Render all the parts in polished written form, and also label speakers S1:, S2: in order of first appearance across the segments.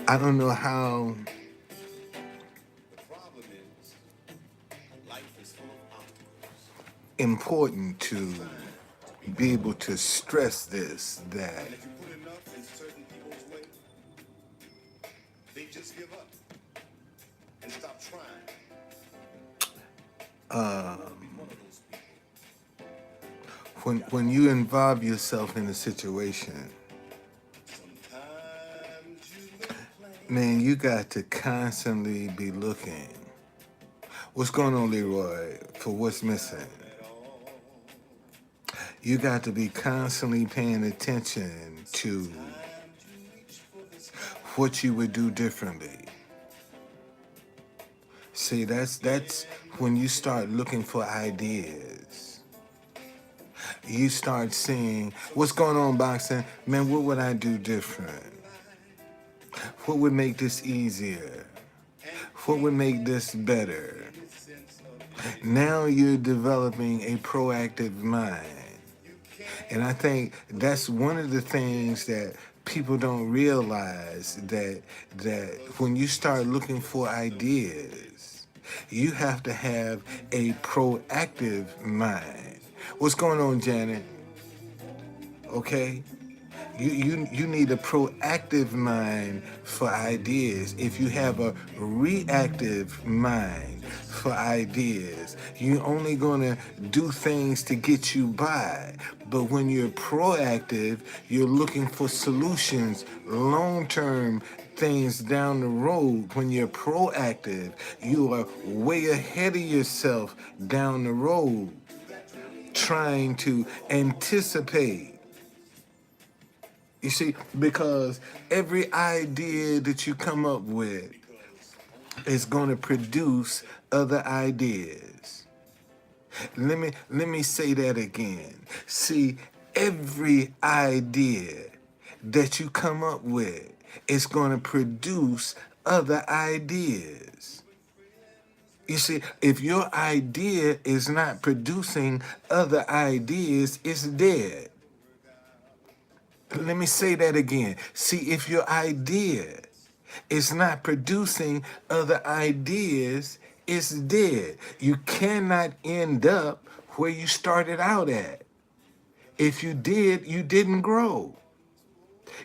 S1: I don't know how important to be able to stress this, that when you involve yourself in a situation, man, you got to constantly be looking. What's going on, Leroy? For what's missing? You got to be constantly paying attention to what you would do differently. See, that's when you start looking for ideas. You start seeing what's going on, boxing. Man, what would I do different? What would make this easier? What would make this better? Now you're developing a proactive mind. And I think that's one of the things that people don't realize, that when you start looking for ideas, you have to have a proactive mind. What's going on, Janet? Okay? You need a proactive mind for ideas. If you have a reactive mind for ideas, you're only going to do things to get you by. But when you're proactive, you're looking for solutions, long-term things down the road. When you're proactive, you are way ahead of yourself down the road, trying to anticipate. You see, because every idea that you come up with is going to produce other ideas. Let me say that again. See, every idea that you come up with is going to produce other ideas. You see, if your idea is not producing other ideas, it's dead. Let me say that again. See, if your idea is not producing other ideas, it's dead. You cannot end up where you started out at. If you did, you didn't grow.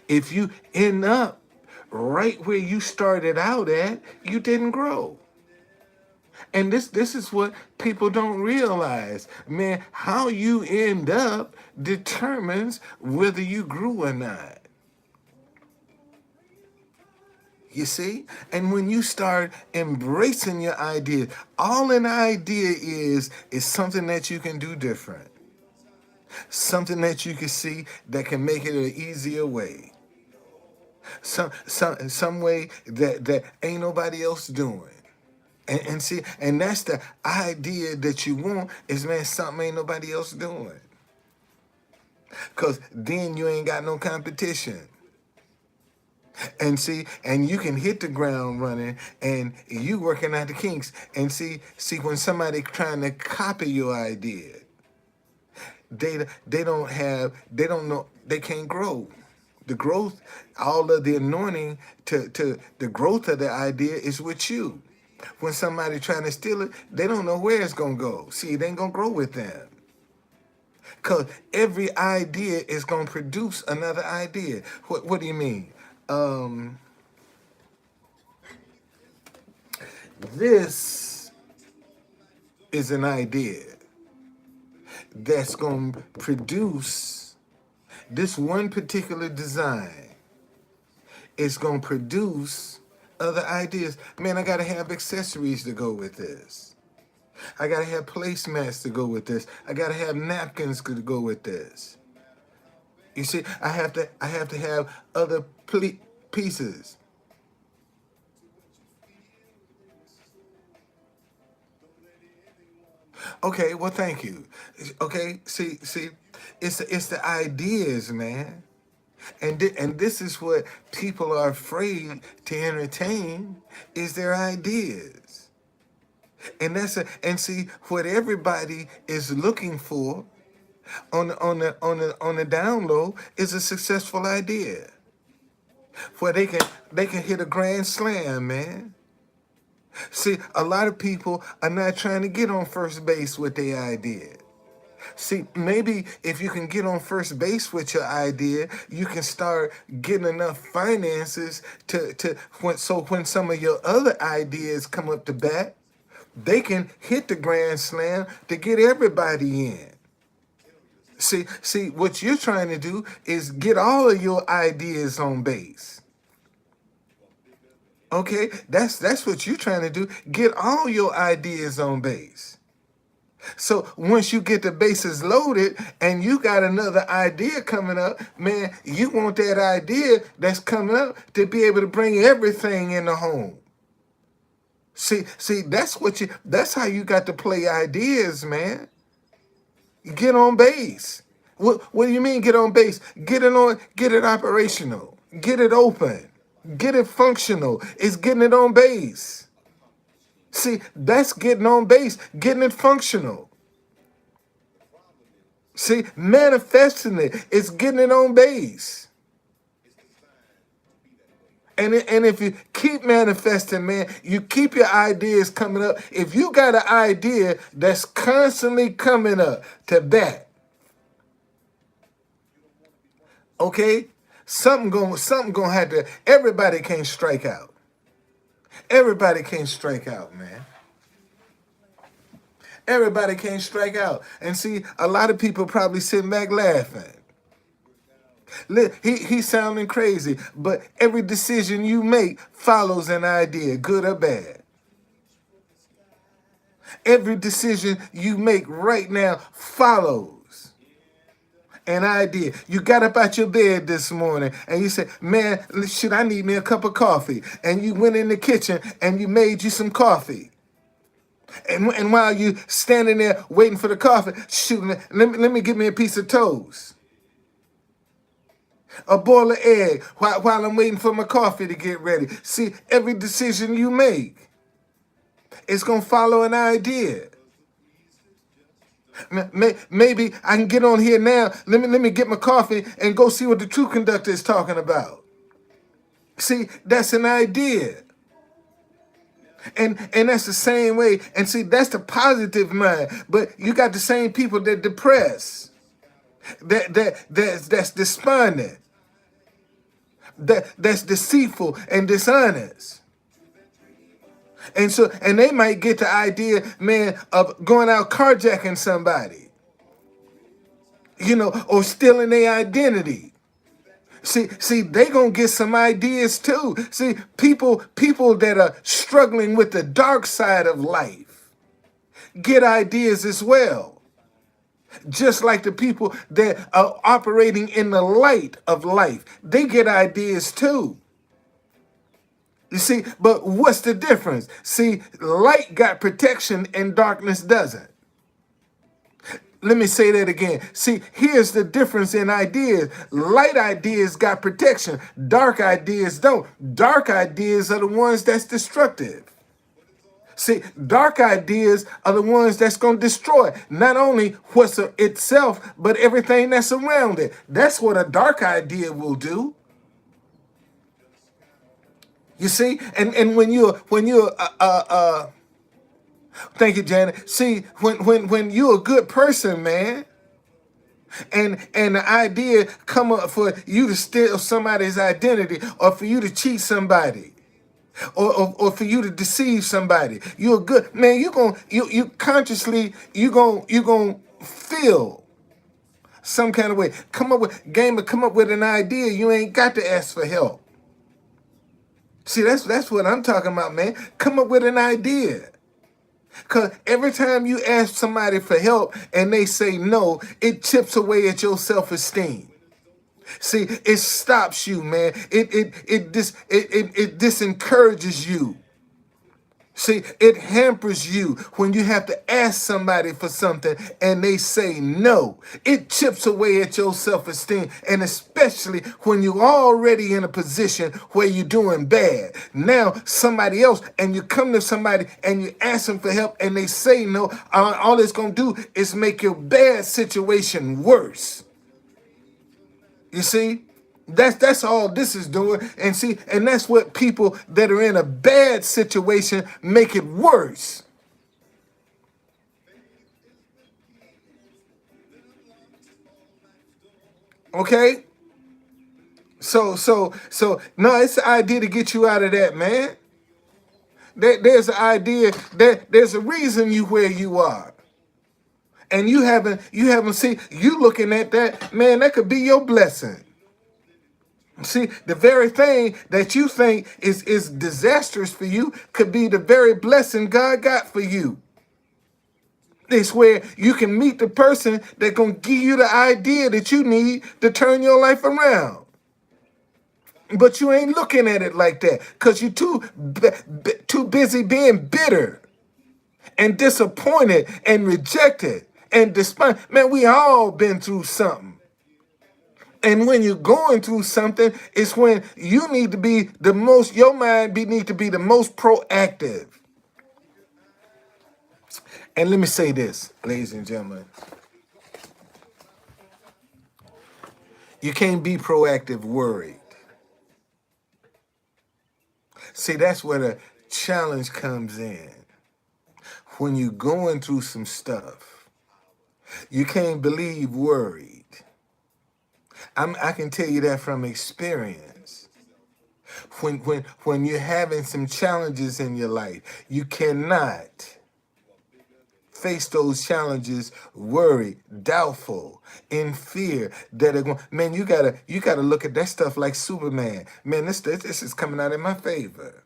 S1: If you end up right where you started out at, you didn't grow. And this is what people don't realize. Man, how you end up determines whether you grew or not. You see? And when you start embracing your idea, all an idea is something that you can do different. Something that you can see that can make it an easier way. Some way that ain't nobody else doing. And see, and that's the idea that you want is, man, something ain't nobody else doing. Because then you ain't got no competition. And see, and you can hit the ground running and you working out the kinks. And see, when somebody trying to copy your idea, they don't know, they can't grow. The growth, all of the anointing to the growth of the idea is with you. When somebody trying to steal it, they don't know where it's going to go. See, it ain't going to grow with them. Because every idea is going to produce another idea. What do you mean? This is an idea that's going to produce this one particular design. It's going to produce other ideas. Man, I got to have accessories to go with this. I got to have placemats to go with this. I got to have napkins to go with this. You see, I have to have other pieces. Okay, well, thank you. Okay, see, it's the ideas, man. And this is what people are afraid to entertain is their ideas. And see what everybody is looking for on the down low is a successful idea. where they can hit a grand slam, man. See, a lot of people are not trying to get on first base with their idea. See, maybe if you can get on first base with your idea, you can start getting enough finances so when some of your other ideas come up to bat, they can hit the grand slam to get everybody in. See, what you're trying to do is get all of your ideas on base. Okay, that's what you're trying to do. Get all your ideas on base. So once you get the bases loaded and you got another idea coming up, man, you want that idea that's coming up to be able to bring everything in the home. See, that's how you got to play ideas, man. Get on base. What do you mean get on base? Get it operational. Get it open. Get it functional. It's getting it on base. See, that's getting on base, getting it functional. See, manifesting it is getting it on base. And if you keep manifesting, man, you keep your ideas coming up. If you got an idea that's constantly coming up to bat, okay, something gonna have to. Everybody can't strike out. Everybody can't strike out, man. Everybody can't strike out. And see, a lot of people probably sitting back laughing. He's sounding crazy, but every decision you make follows an idea, good or bad. Every decision you make right now follows an idea. You got up out your bed this morning and you said, man, should I need me a cup of coffee? And you went in the kitchen and you made you some coffee. And while you standing there waiting for the coffee, shoot, let me get me a piece of toast. A boil of egg while I'm waiting for my coffee to get ready. See, every decision you make, it's going to follow an idea. Maybe I can get on here now. Let me get my coffee and go see what the True Conductor is talking about. See, that's an idea. And that's the same way. And see, that's the positive mind. But you got the same people that depress, that's despondent, that's deceitful and dishonest. And they might get the idea, man, of going out carjacking somebody, or stealing their identity. See, they gonna get some ideas too. See, people that are struggling with the dark side of life get ideas as well. Just like the people that are operating in the light of life, they get ideas too. You see, but what's the difference? See, light got protection and darkness doesn't. Let me say that again. See, here's the difference in ideas. Light ideas got protection. Dark ideas don't. Dark ideas are the ones that's destructive. See, dark ideas are the ones that's going to destroy not only what's itself, but everything that's around it. That's what a dark idea will do. You see, and when you're thank you, Janet. See, when you're a good person, man, and the idea come up for you to steal somebody's identity, or for you to cheat somebody, or for you to deceive somebody, you're a good man. You consciously you gonna feel some kind of way. Come up with an idea. You ain't got to ask for help. See, that's what I'm talking about, man. Come up with an idea. Because every time you ask somebody for help and they say no, it chips away at your self-esteem. See, it stops you, man. It disencourages you. See, it hampers you when you have to ask somebody for something and they say no. It chips away at your self-esteem, and especially when you're already in a position where you're doing bad. Now, somebody else, and you come to somebody and you ask them for help and they say no, all it's going to do is make your bad situation worse. You see? That's all this is doing. And see, and that's what people that are in a bad situation make it worse. Okay? So no, it's the idea to get you out of that, man. There's an idea that there's a reason you where you are. And you haven't seen you looking at that, man, that could be your blessing. See, the very thing that you think is disastrous for you could be the very blessing God got for you. It's where you can meet the person that gonna give you the idea that you need to turn your life around. But you ain't looking at it like that because you're too busy being bitter and disappointed and rejected and despite. Man, we all been through something. And when you're going through something, it's when you need to be the most, your mind need to be the most proactive. And let me say this, ladies and gentlemen. You can't be proactive worried. See, that's where the challenge comes in. When you're going through some stuff, you can't believe worried. I can tell you that from experience. When you're having some challenges in your life, you cannot face those challenges worried, doubtful, in fear that are going. Man, you gotta look at that stuff like Superman. Man, this is coming out in my favor.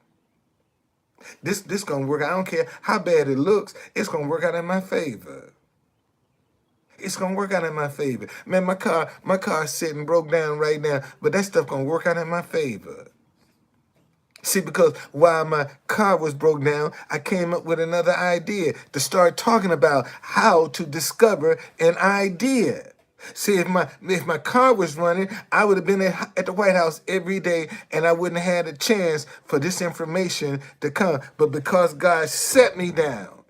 S1: This gonna work. I don't care how bad it looks. It's gonna work out in my favor. It's gonna work out in my favor. Man, my car's sitting broke down right now, but that stuff gonna work out in my favor. See, because while my car was broke down, I came up with another idea to start talking about how to discover an idea. See, if my car was running, I would have been at the White House every day, and I wouldn't have had a chance for this information to come. But because God set me down,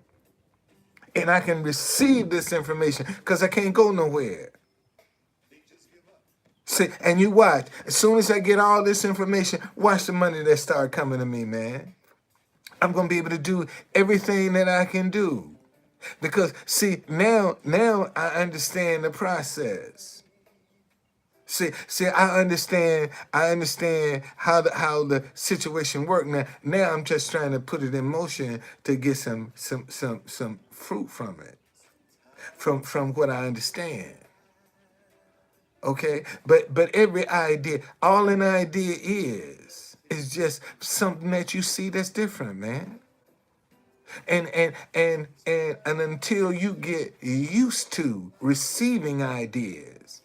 S1: and I can receive this information, because I can't go nowhere. See, and you watch. As soon as I get all this information, watch the money that start coming to me, man. I'm gonna be able to do everything that I can do. Because see, now I understand the process. See, I understand how the situation works. Now I'm just trying to put it in motion to get some fruit from it. From what I understand. Okay? But every idea, all an idea is just something that you see that's different, man. And until you get used to receiving ideas,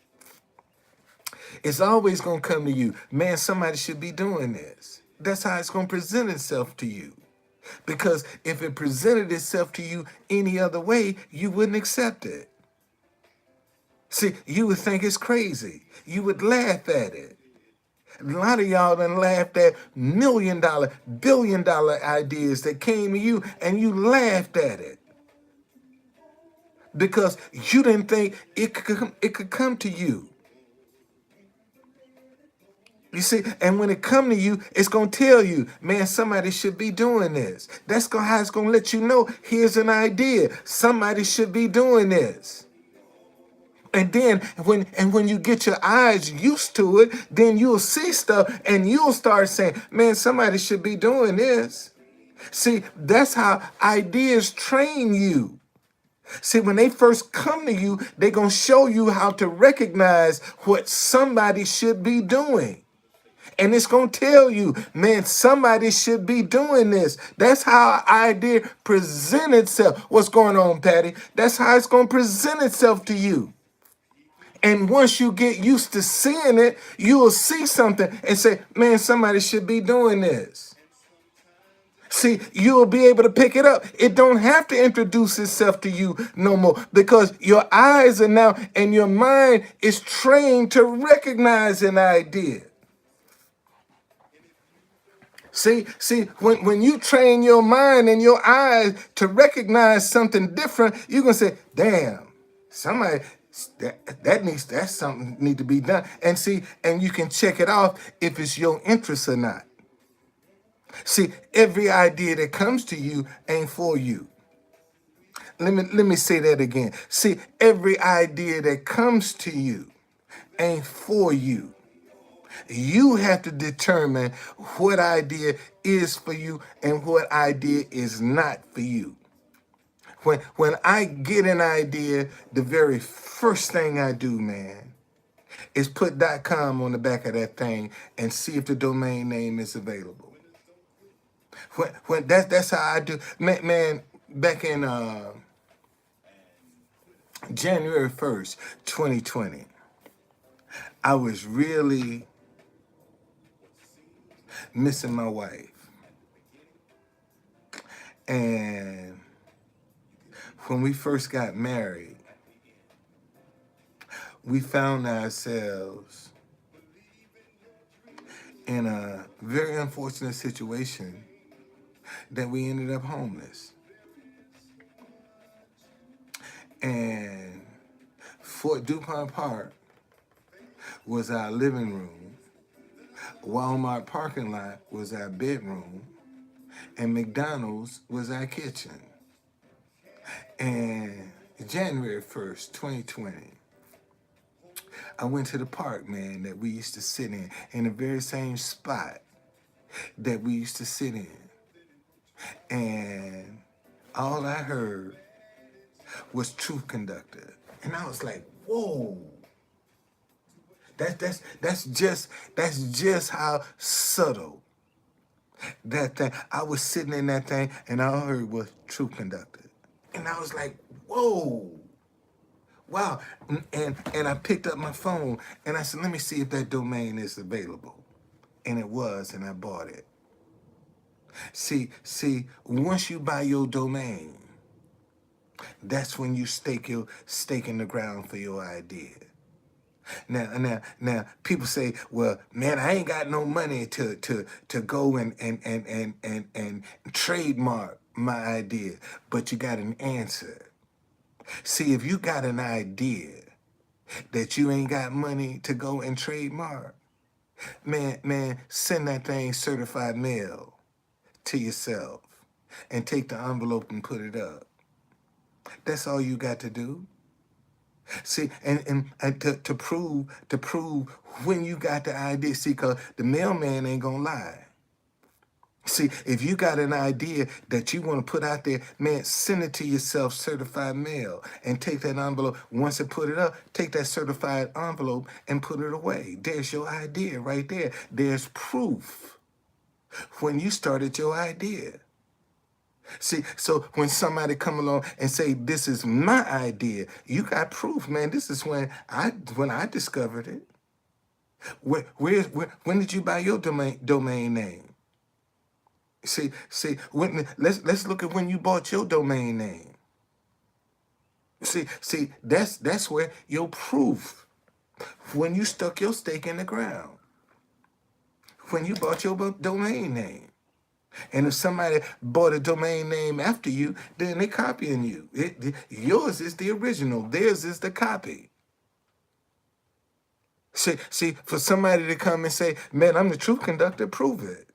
S1: it's always gonna come to you. Man, somebody should be doing this. That's how it's gonna present itself to you. Because if it presented itself to you any other way, you wouldn't accept it. See, you would think it's crazy. You would laugh at it. A lot of y'all done laughed at $1 million, $1 billion ideas that came to you and you laughed at it because you didn't think it could come to you. You see, and when it come to you, it's gonna tell you, man, somebody should be doing this. That's how it's gonna let you know. Here's an idea. Somebody should be doing this. And then when you get your eyes used to it, then you'll see stuff and you'll start saying, man, somebody should be doing this. See, that's how ideas train you. See, when they first come to you, they're going to show you how to recognize what somebody should be doing. And it's going to tell you, man, somebody should be doing this. That's how an idea present itself. What's going on, Patty? That's how it's going to present itself to you. And once you get used to seeing it, you will see something and say, man, somebody should be doing this. See, you'll be able to pick it up. It don't have to introduce itself to you no more because your eyes are now and your mind is trained to recognize an idea. See, when you train your mind and your eyes to recognize something different, you're going to say, damn, somebody. That's something need to be done. And see, and you can check it off if it's your interest or not. See, every idea that comes to you ain't for you. Let me say that again. See, every idea that comes to you ain't for you. You have to determine what idea is for you and what idea is not for you. When I get an idea, the very first thing I do, man, is put .com on the back of that thing and see if the domain name is available. When that's how I do. Man, back in January 1st, 2020, I was really missing my wife. And when we first got married, we found ourselves in a very unfortunate situation that we ended up homeless. And Fort DuPont Park was our living room, Walmart parking lot was our bedroom, and McDonald's was our kitchen. And January 1st, 2020, I went to the park, man, that we used to sit in the very same spot that we used to sit in. And all I heard was Truth Conductor. And I was like, whoa. That's just how subtle that thing. I was sitting in that thing and all I heard was Truth Conductor. And I was like, whoa. Wow. And I picked up my phone and I said, let me see if that domain is available. And it was, and I bought it. See, once you buy your domain, that's when you stake in the ground for your idea. Now, people say, well, man, I ain't got no money to go and trademark my idea, but you got an answer. See, if you got an idea that you ain't got money to go and trademark, man, send that thing certified mail to yourself and take the envelope and put it up. That's all you got to do. See, and to prove when you got the idea, see, because the mailman ain't gonna lie. See, if you got an idea that you want to put out there, man, send it to yourself certified mail and take that envelope. Once it put it up, take that certified envelope and put it away. There's your idea right there. There's proof when you started your idea. See, so when somebody come along and say, this is my idea, you got proof, man. This is when I discovered it. When did you buy your domain name? See, let's look at when you bought your domain name. See, that's where your proof, when you stuck your stake in the ground, when you bought your domain name. And if somebody bought a domain name after you, then they're copying you. Yours is the original. Theirs is the copy. See, for somebody to come and say, man, I'm the Truth Conductor, prove it.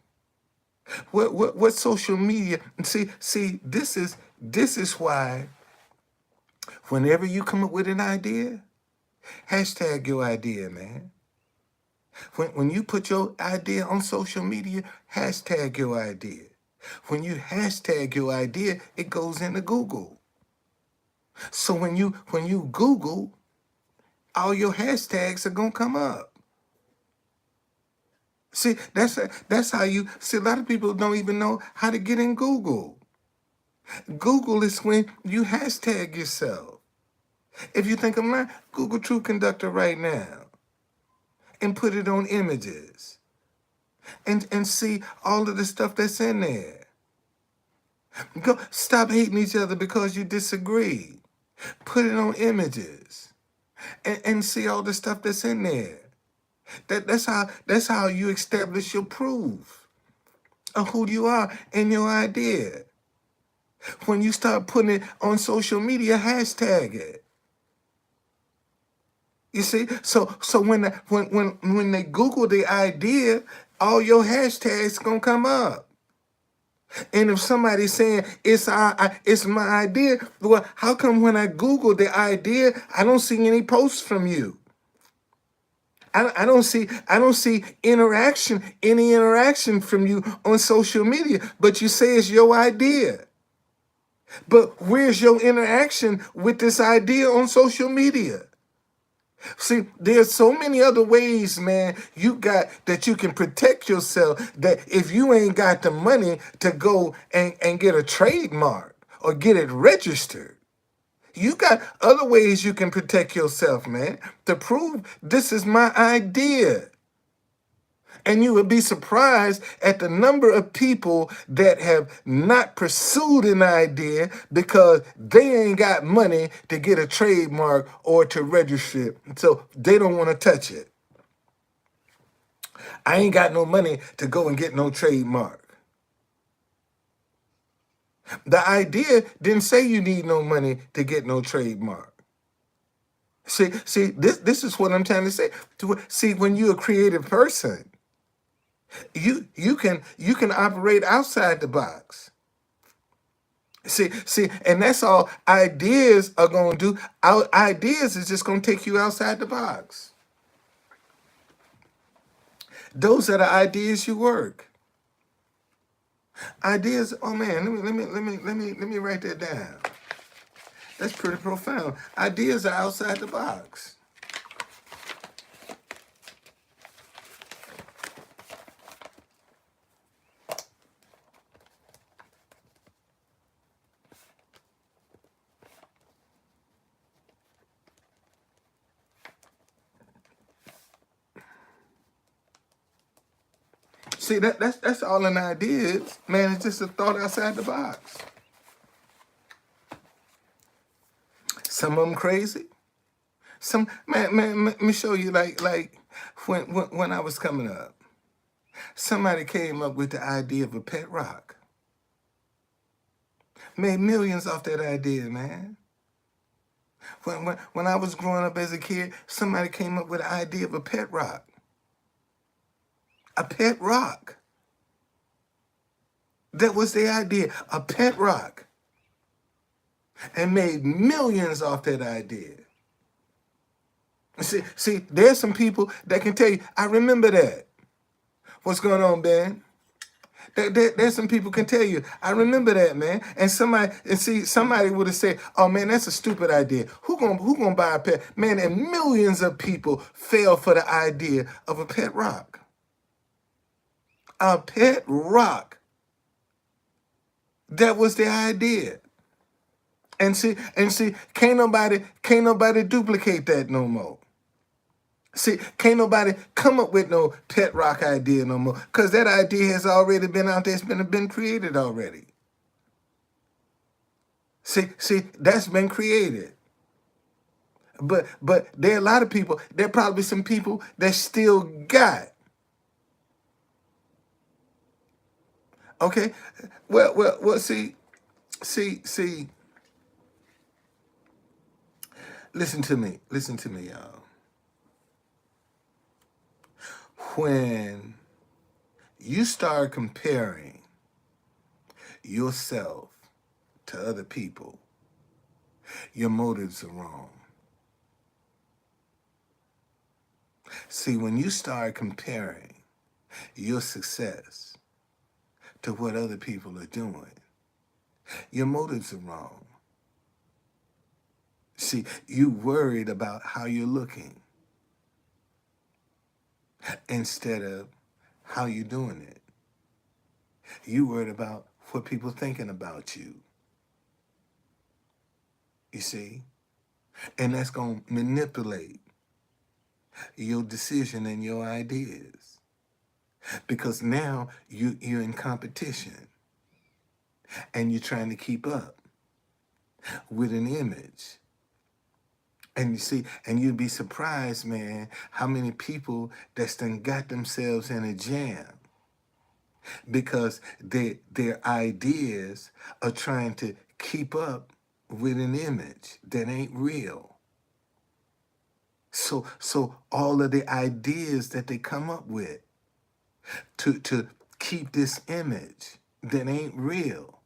S1: What social media? See, this is why whenever you come up with an idea, hashtag your idea, man. When you put your idea on social media, hashtag your idea. When you hashtag your idea, it goes into Google. So when you Google, all your hashtags are gonna come up. See, that's how you see. A lot of people don't even know how to get in Google. Google is when you hashtag yourself. If you think I'm lying, Google Truth Conductor right now and put it on images and see all of the stuff that's in there. Go stop hating each other because you disagree. Put it on images and see all the stuff that's in there. That's how you establish your proof of who you are and your idea. When you start putting it on social media, hashtag it. You see, so when they Google the idea, all your hashtags gonna come up. And if somebody's saying it's my idea, well, how come when I Google the idea, I don't see any posts from you? I don't see any interaction from you on social media, but you say it's your idea. But where's your interaction with this idea on social media? See, there's so many other ways, man, you got that you can protect yourself, that if you ain't got the money to go and get a trademark or get it registered, you got other ways you can protect yourself, man, to prove this is my idea. And you would be surprised at the number of people that have not pursued an idea because they ain't got money to get a trademark or to register it. So they don't want to touch it. I ain't got no money to go and get no trademark. The idea didn't say you need no money to get no trademark. See, this is what I'm trying to say. See, when you're a creative person, you can operate outside the box. See, and that's all ideas are gonna do. Our ideas is just gonna take you outside the box. Those are the ideas you work. Ideas. Oh man, let me write that down. That's pretty profound. Ideas are outside the box. See, that's all an idea is, man. It's just a thought outside the box. Some of them crazy. Some man, let me show you. Like when I was coming up, somebody came up with the idea of a pet rock. Made millions off that idea, man. When I was growing up as a kid, somebody came up with the idea of a pet rock. A pet rock. That was the idea. A pet rock. And made millions off that idea. See, there's some people that can tell you, I remember that. What's going on, Ben? There's some people can tell you, I remember that, man. And somebody would have said, oh man, that's a stupid idea. Who gonna buy a pet? Man, and millions of people fell for the idea of a pet rock. A pet rock. That was the idea. And see, can't nobody duplicate that no more. See, can't nobody come up with no pet rock idea no more, because that idea has already been out there. It's been created already. See, that's been created. But there are a lot of people. There are probably some people that still got. Okay, well. See. Listen to me, y'all. When you start comparing yourself to other people, your motives are wrong. See, when you start comparing your success to what other people are doing, your motives are wrong. See, you worried about how you're looking instead of how you're doing it. You worried about what people thinking about you. You see? And that's going to manipulate your decision and your ideas. Because now you're in competition and you're trying to keep up with an image. And you see, and you'd be surprised, man, how many people that's done got themselves in a jam because their ideas are trying to keep up with an image that ain't real. So all of the ideas that they come up with to keep this image that ain't real,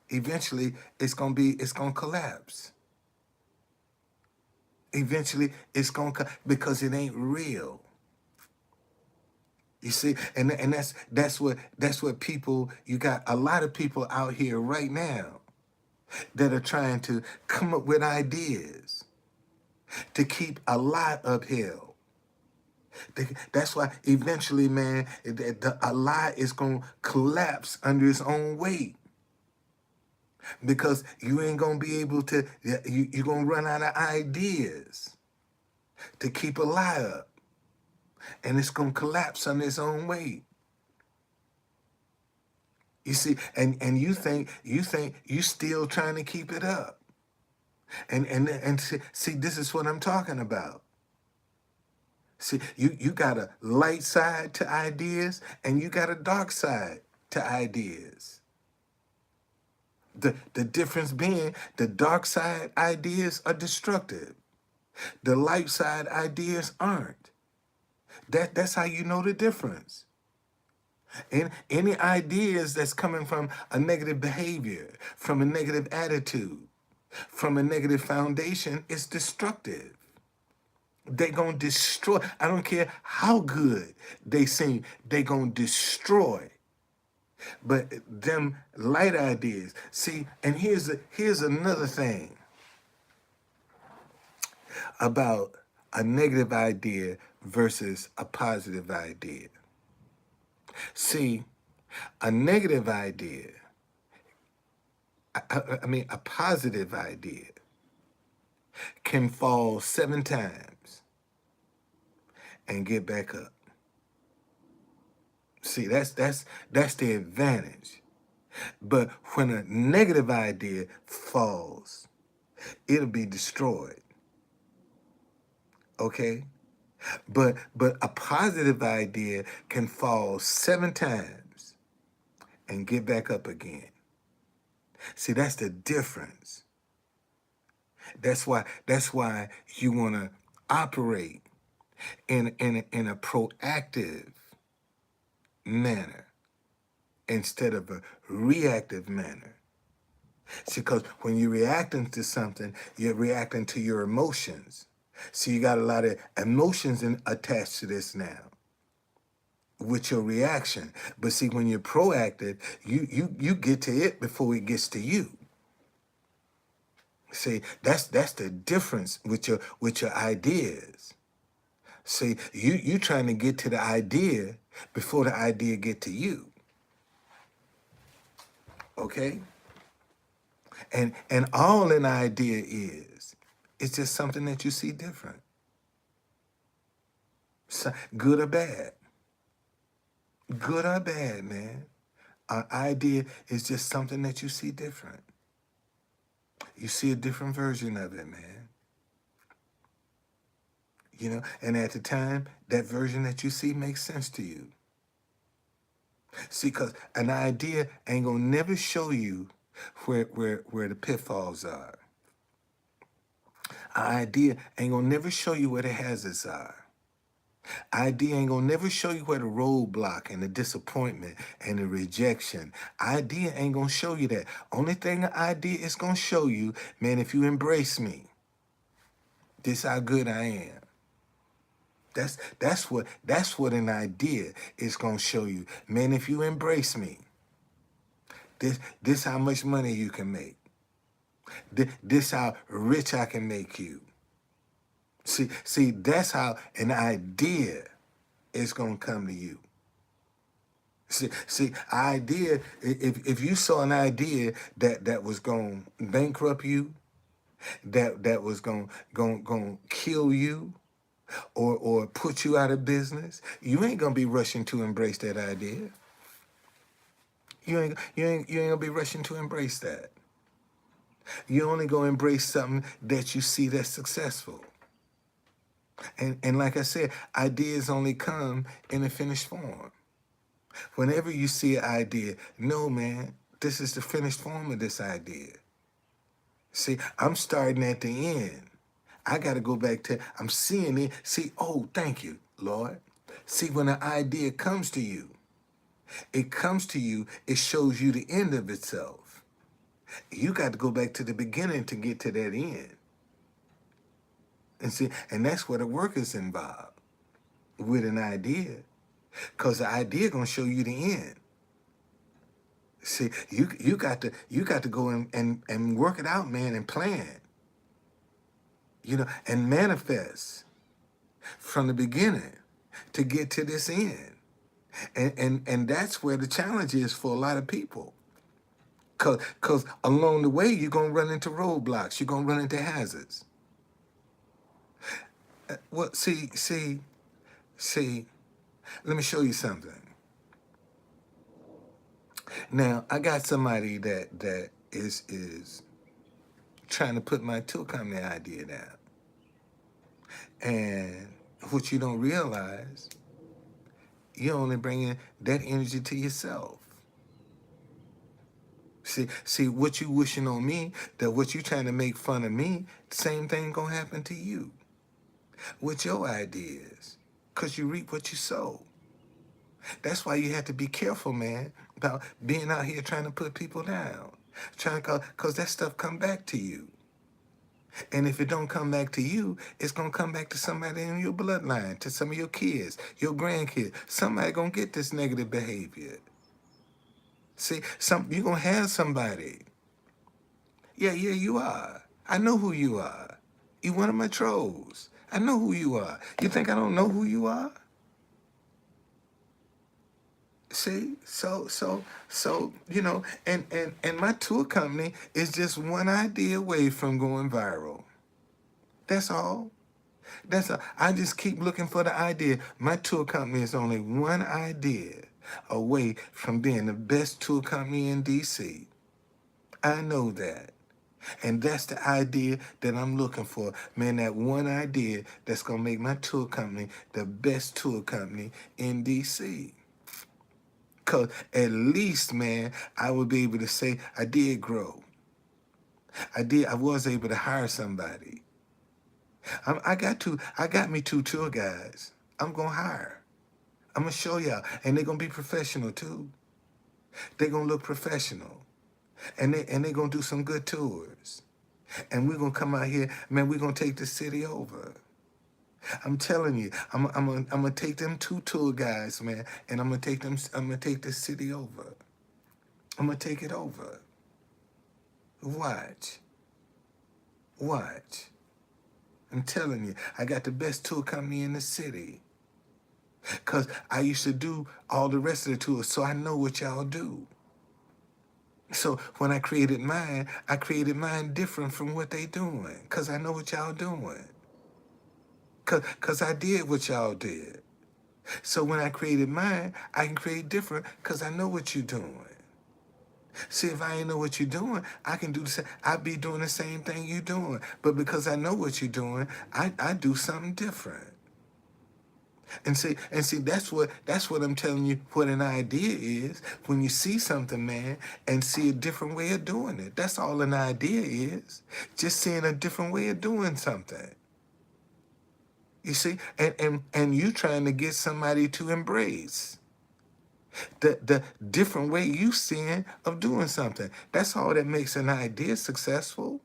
S1: eventually it's gonna collapse. Eventually it's gonna because it ain't real. You see, and that's what people, you got a lot of people out here right now that are trying to come up with ideas to keep a lie upheld. That's why eventually, man, a lie is gonna collapse under its own weight because you ain't gonna be able to. You're gonna run out of ideas to keep a lie up, and it's gonna collapse under its own weight. You see, and you think you still trying to keep it up, and see, this is what I'm talking about. See, you got a light side to ideas, and you got a dark side to ideas. The difference being the dark side ideas are destructive. The light side ideas aren't. That's how you know the difference. And any ideas that's coming from a negative behavior, from a negative attitude, from a negative foundation is destructive. They gonna destroy. I don't care how good they seem, they gonna destroy. But them light ideas. See, and here's another thing about a negative idea versus a positive idea. See, a negative idea, I mean, a positive idea can fall 7 times and get back up. See, that's the advantage. But when a negative idea falls, it'll be destroyed. Okay? But a positive idea can fall 7 times and get back up again. See, that's the difference. That's why you want to operate in a proactive manner instead of a reactive manner. See, because when you're reacting to something, you're reacting to your emotions. So you got a lot of emotions attached to this now with your reaction. But see, when you're proactive, you get to it before it gets to you. See, that's the difference with your ideas. See, you trying to get to the idea before the idea get to you. Okay? And all an idea is, it's just something that you see different. So, good or bad. Good or bad, man. An idea is just something that you see different. You see a different version of it, man. You know, and at the time, that version that you see makes sense to you. See, because an idea ain't gonna never show you where the pitfalls are. An idea ain't gonna never show you where the hazards are. Idea ain't gonna never show you where the roadblock and the disappointment and the rejection. Idea ain't gonna show you that. Only thing an idea is gonna show you, man, if you embrace me, this how good I am. That's what an idea is gonna show you. Man, if you embrace me, this how much money you can make. This how rich I can make you. See, that's how an idea is gonna come to you. See, idea. If you saw an idea that was gonna bankrupt you, that was gonna kill you, or put you out of business, you ain't gonna be rushing to embrace that idea. You ain't gonna be rushing to embrace that. You only gonna embrace something that you see that's successful. And like I said, ideas only come in a finished form. Whenever you see an idea, no, man, this is the finished form of this idea. See, I'm starting at the end. I got to go back to, I'm seeing it. See, oh, thank you, Lord. See, when an idea comes to you, it shows you the end of itself. You got to go back to the beginning to get to that end. And see, and that's where the work is involved with an idea. Because the idea gonna show you the end. See, you got to go and work it out, man, and plan. And manifest from the beginning to get to this end. And that's where the challenge is for a lot of people. Cause along the way you're gonna run into roadblocks, you're gonna run into hazards. Well, see, let me show you something. Now, I got somebody that is trying to put my tool company idea down. And what you don't realize, you're only bringing that energy to yourself. See, what you wishing on me, that what you trying to make fun of me, same thing gonna happen to you with your ideas, because you reap what you sow. That's why you have to be careful, man, about being out here trying to put people down. Because that stuff come back to you. And if it don't come back to you, it's going to come back to somebody in your bloodline, to some of your kids, your grandkids. Somebody going to get this negative behavior. See, you're going to have somebody. Yeah, you are. I know who you are. You one of my trolls. I know who you are. You think I don't know who you are? See, so and my tour company is just one idea away from going viral. That's all. That's all. I just keep looking for the idea. My tour company is only one idea away from being the best tour company in DC. I know that. And that's the idea that I'm looking for. Man, that one idea that's going to make my tour company the best tour company in DC. Because at least, man, I would be able to say I did grow. I was able to hire somebody. I got me 2 tour guides. I'm going to hire. I'm going to show y'all. And they're going to be professional, too. They're going to look professional. And they're going to do some good tours. And we're going to come out here, man, we're going to take the city over. I'm telling you, I'm gonna take them 2 tour guides, man, and I'm gonna take the city over. I'm gonna take it over. Watch. I'm telling you, I got the best tour company in the city. Cause I used to do all the rest of the tours, so I know what y'all do. So when I created mine different from what they doing. Cause I know what y'all doing. Cause I did what y'all did. So when I created mine, I can create different because I know what you're doing. See, if I ain't know what you're doing, I can do the same. I be doing the same thing you're doing. But because I know what you're doing, I do something different. And see, that's what I'm telling you what an idea is. When you see something, man, and see a different way of doing it. That's all an idea is. Just seeing a different way of doing something. You see, and you trying to get somebody to embrace the different way you seeing of doing something. That's all that makes an idea successful.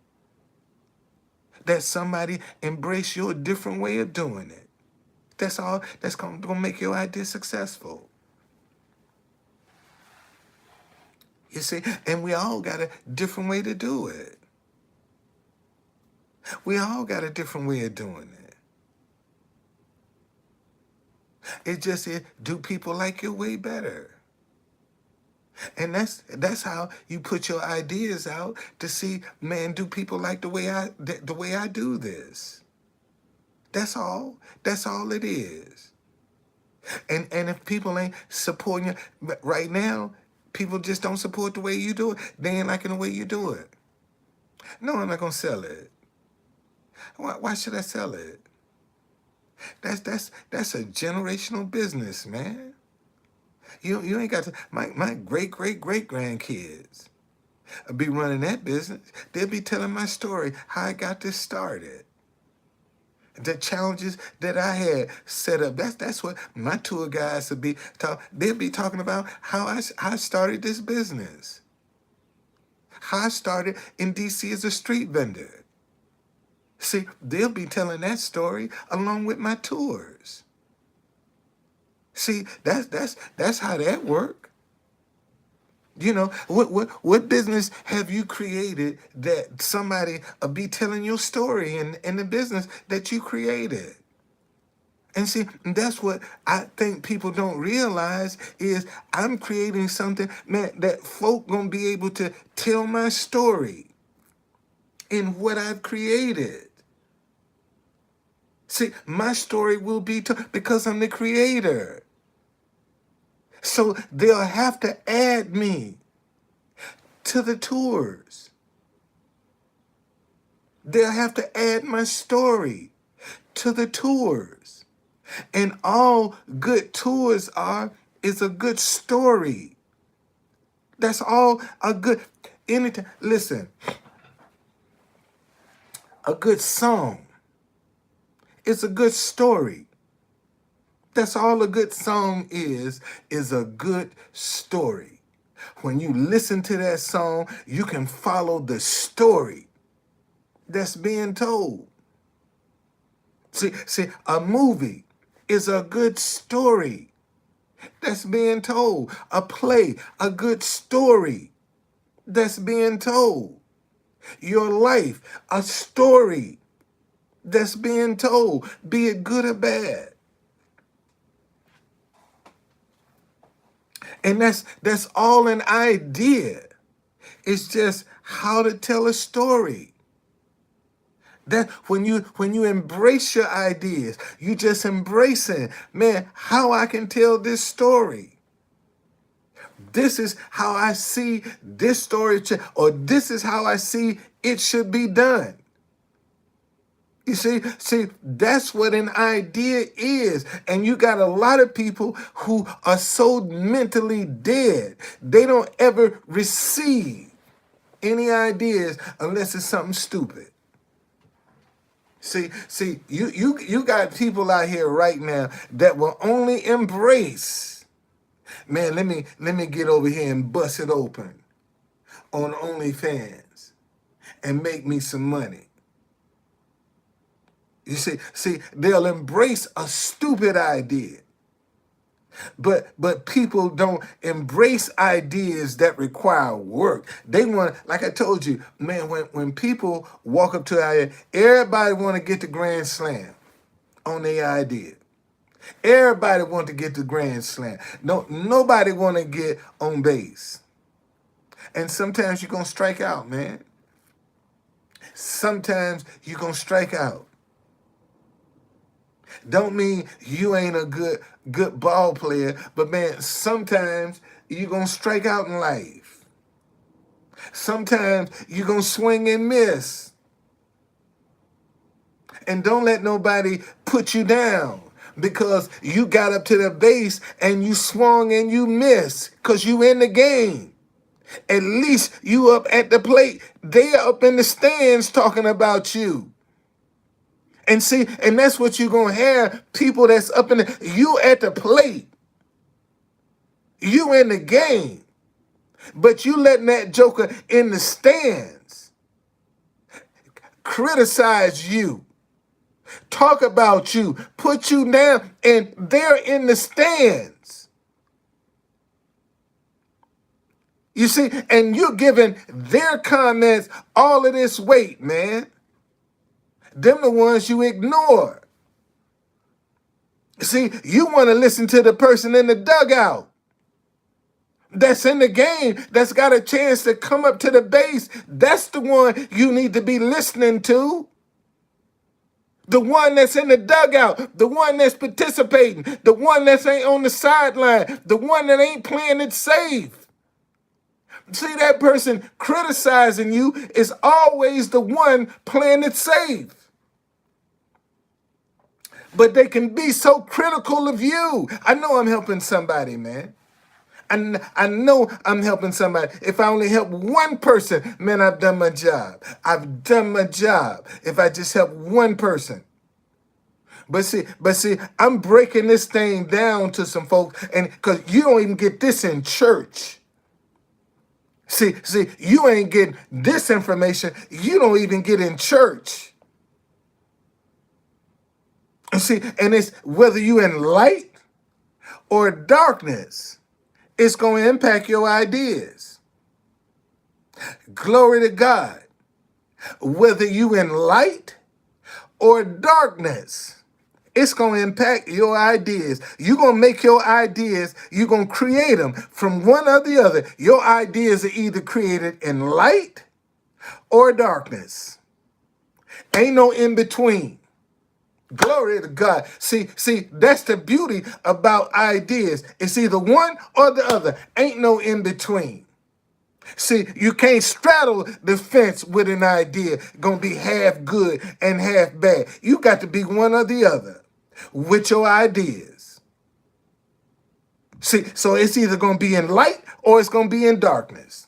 S1: That somebody embrace your different way of doing it. That's all. That's gonna make your idea successful. You see, and we all got a different way to do it. We all got a different way of doing it. It's just do people like your way better? And that's how you put your ideas out to see, man, do people like the way I do this? That's all. That's all it is. And if people ain't supporting you right now, people just don't support the way you do it. They ain't liking the way you do it. No, I'm not gonna sell it. Why should I sell it? That's a generational business, man. You ain't got to. My great grandkids be running that business. They'll be telling my story how I got this started. the challenges that I had set up. That's what my tour guides would be talk. They'll be talking about how I started this business, how I started in DC as a street vendor. See, they'll be telling that story along with my tours. See, that's how that work. You know, what business have you created that somebody will be telling your story in the business that you created? And see, that's what I think people don't realize is I'm creating something, man, that folk gonna be able to tell my story in what I've created. See, my story will be because I'm the creator. So they'll have to add me to the tours. They'll have to add my story to the tours. And all good tours is a good story. That's all a good anytime. Listen, a good song is a good story. That's all a good song is a good story. When you listen to that song, you can follow the story that's being told. See, a movie is a good story that's being told. A play, a good story that's being told. Your life, a story that's being told, be it good or bad. And that's all an idea. It's just how to tell a story. That when you embrace your ideas, you just embracing, man, how I can tell this story. This is how I see this story, or this is how I see it should be done. You see, that's what an idea is. And you got a lot of people who are so mentally dead, they don't ever receive any ideas unless it's something stupid. See, you got people out here right now that will only embrace, man, let me get over here and bust it open on OnlyFans and make me some money. You see, they'll embrace a stupid idea. But people don't embrace ideas that require work. They want, like I told you, man, when people walk up to an idea, everybody want to get the grand slam on their idea. Everybody want to get the grand slam. No, nobody want to get on base. And sometimes you're going to strike out, man. Sometimes you're going to strike out. Don't mean you ain't a good ball player, but man, sometimes you're going to strike out in life. Sometimes you're going to swing and miss. And don't let nobody put you down because you got up to the base and you swung and you missed because you in the game. At least you up at the plate. They up in the stands talking about you. And see, and that's what you're going to have, people that's up in you at the plate. You in the game. But you letting that joker in the stands criticize you, talk about you, put you down, and they're in the stands. You see, and you're giving their comments all of this weight, man. Them the ones you ignore. See, you want to listen to the person in the dugout that's in the game, that's got a chance to come up to the base. That's the one you need to be listening to. The one that's in the dugout, the one that's participating, the one that's ain't on the sideline, the one that ain't playing it safe. See, that person criticizing you is always the one playing it safe. But they can be so critical of you. I know I'm helping somebody, man. I know I'm helping somebody. If I only help one person, man, I've done my job. I've done my job. If I just help one person. But see, I'm breaking this thing down to some folks, and because you don't even get this in church. See, you ain't getting this information. You don't even get in church. And see, and it's whether you in light or darkness, it's going to impact your ideas. Glory to God. Whether you in light or darkness, it's going to impact your ideas. You're going to make your ideas, you're going to create them from one or the other. Your ideas are either created in light or darkness. Ain't no in between. Glory to God. See, that's the beauty about ideas. It's either one or the other. Ain't no in between. See, you can't straddle the fence with an idea. Gonna be half good and half bad. You got to be one or the other with your ideas. See, so it's either gonna be in light or it's gonna be in darkness.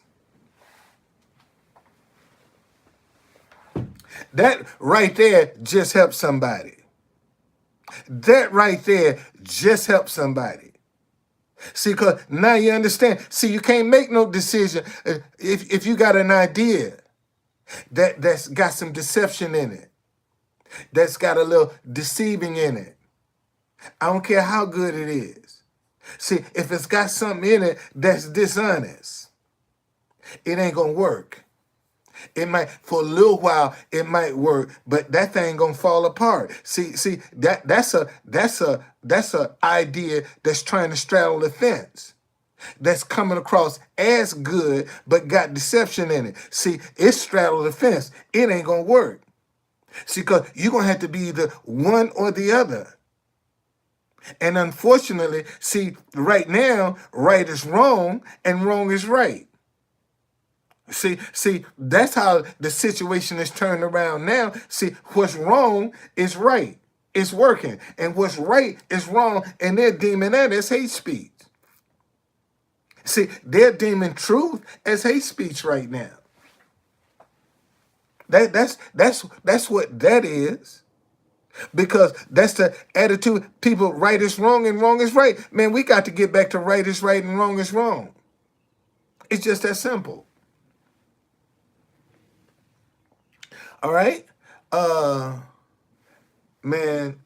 S1: That right there just helps somebody. That right there just helps somebody. See, because now you understand. See, you can't make no decision if you got an idea that's got some deception in it, that's got a little deceiving in it. I don't care how good it is. See, if it's got something in it that's dishonest, it ain't gonna work. It might for a little while it might work, but that thing gonna fall apart. See that's a idea that's trying to straddle the fence. That's coming across as good, but got deception in it. See, it's straddle the fence. It ain't gonna work. See, because you're gonna have to be either one or the other. And unfortunately, see, right now, right is wrong and wrong is right. See, that's how the situation is turned around now. See, what's wrong is right. It's working. And what's right is wrong, and they're deeming that as hate speech. See, they're deeming truth as hate speech right now. That's what that is. Because that's the attitude. People, right is wrong and wrong is right. Man, we got to get back to right is right and wrong is wrong. It's just that simple. All right? Man,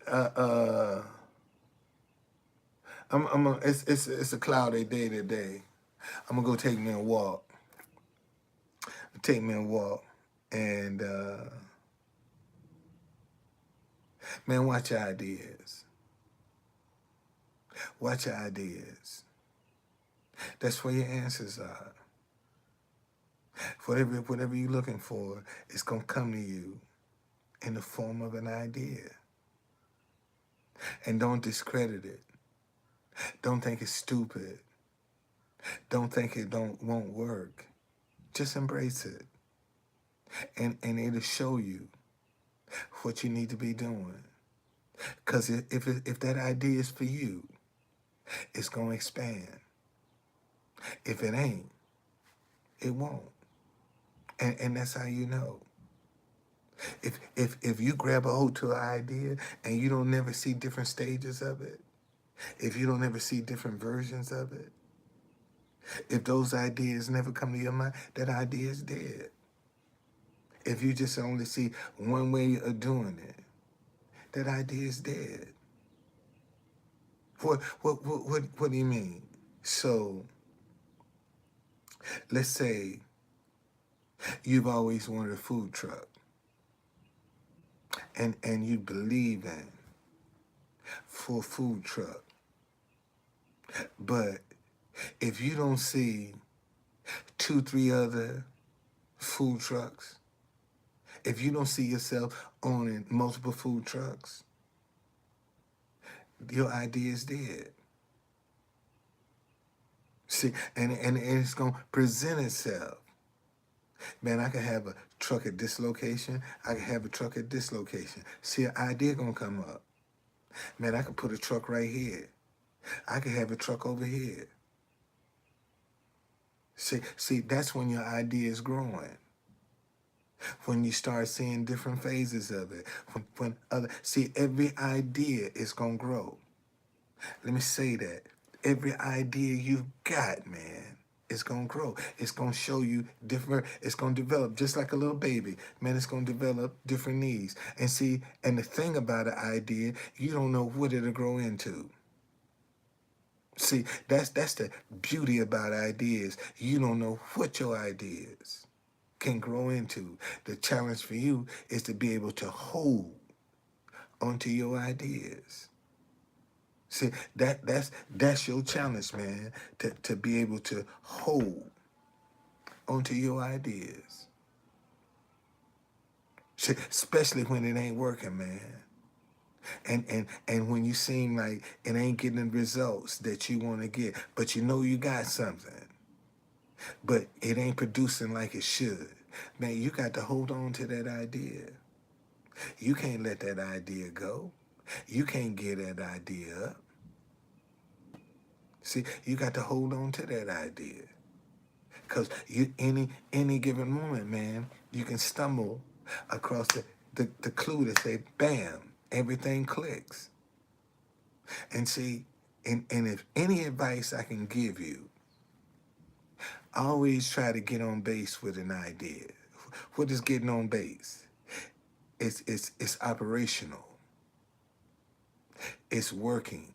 S1: it's a cloudy day today. I'm gonna go take me a walk. Take me a walk. And man, watch your ideas. Watch your ideas. That's where your answers are. Whatever you're looking for, it's gonna come to you in the form of an idea. And don't discredit it. Don't think it's stupid. Don't think it won't work. Just embrace it. And it'll show you what you need to be doing. Because if that idea is for you, it's going to expand. If it ain't, it won't. And that's how you know. If you grab a hold to an idea and you don't never see different stages of it, if you don't ever see different versions of it, if those ideas never come to your mind, that idea is dead. If you just only see one way of doing it, that idea is dead. What do you mean? So, let's say you've always wanted a food truck and you believe in for a food truck. But if you don't see 2, 3 other food trucks, if you don't see yourself owning multiple food trucks, your idea is dead. See, and it's going to present itself. Man, I can have a truck at this location. I can have a truck at this location. See, an idea going to come up. Man, I can put a truck right here. I can have a truck over here. See, that's when your idea is growing. When you start seeing different phases of it, when other see every idea is gonna grow. Let me say that. Every idea you've got, man, it's gonna grow. It's gonna show you different, it's gonna develop just like a little baby. Man, it's gonna develop different needs. And see, and the thing about an idea, you don't know what it'll grow into. See, that's the beauty about ideas. You don't know what your ideas can grow into. The challenge for you is to be able to hold onto your ideas. See, that's your challenge, man, to be able to hold onto your ideas. See, especially when it ain't working, man. And when you seem like it ain't getting the results that you want to get, but you know you got something, but it ain't producing like it should. Man, you got to hold on to that idea. You can't let that idea go. You can't get that idea up. See, you got to hold on to that idea. Because you any given moment, man, you can stumble across the clue to say, bam, everything clicks. And see, and if any advice I can give you, always try to get on base with an idea. What is getting on base? It's operational. It's working.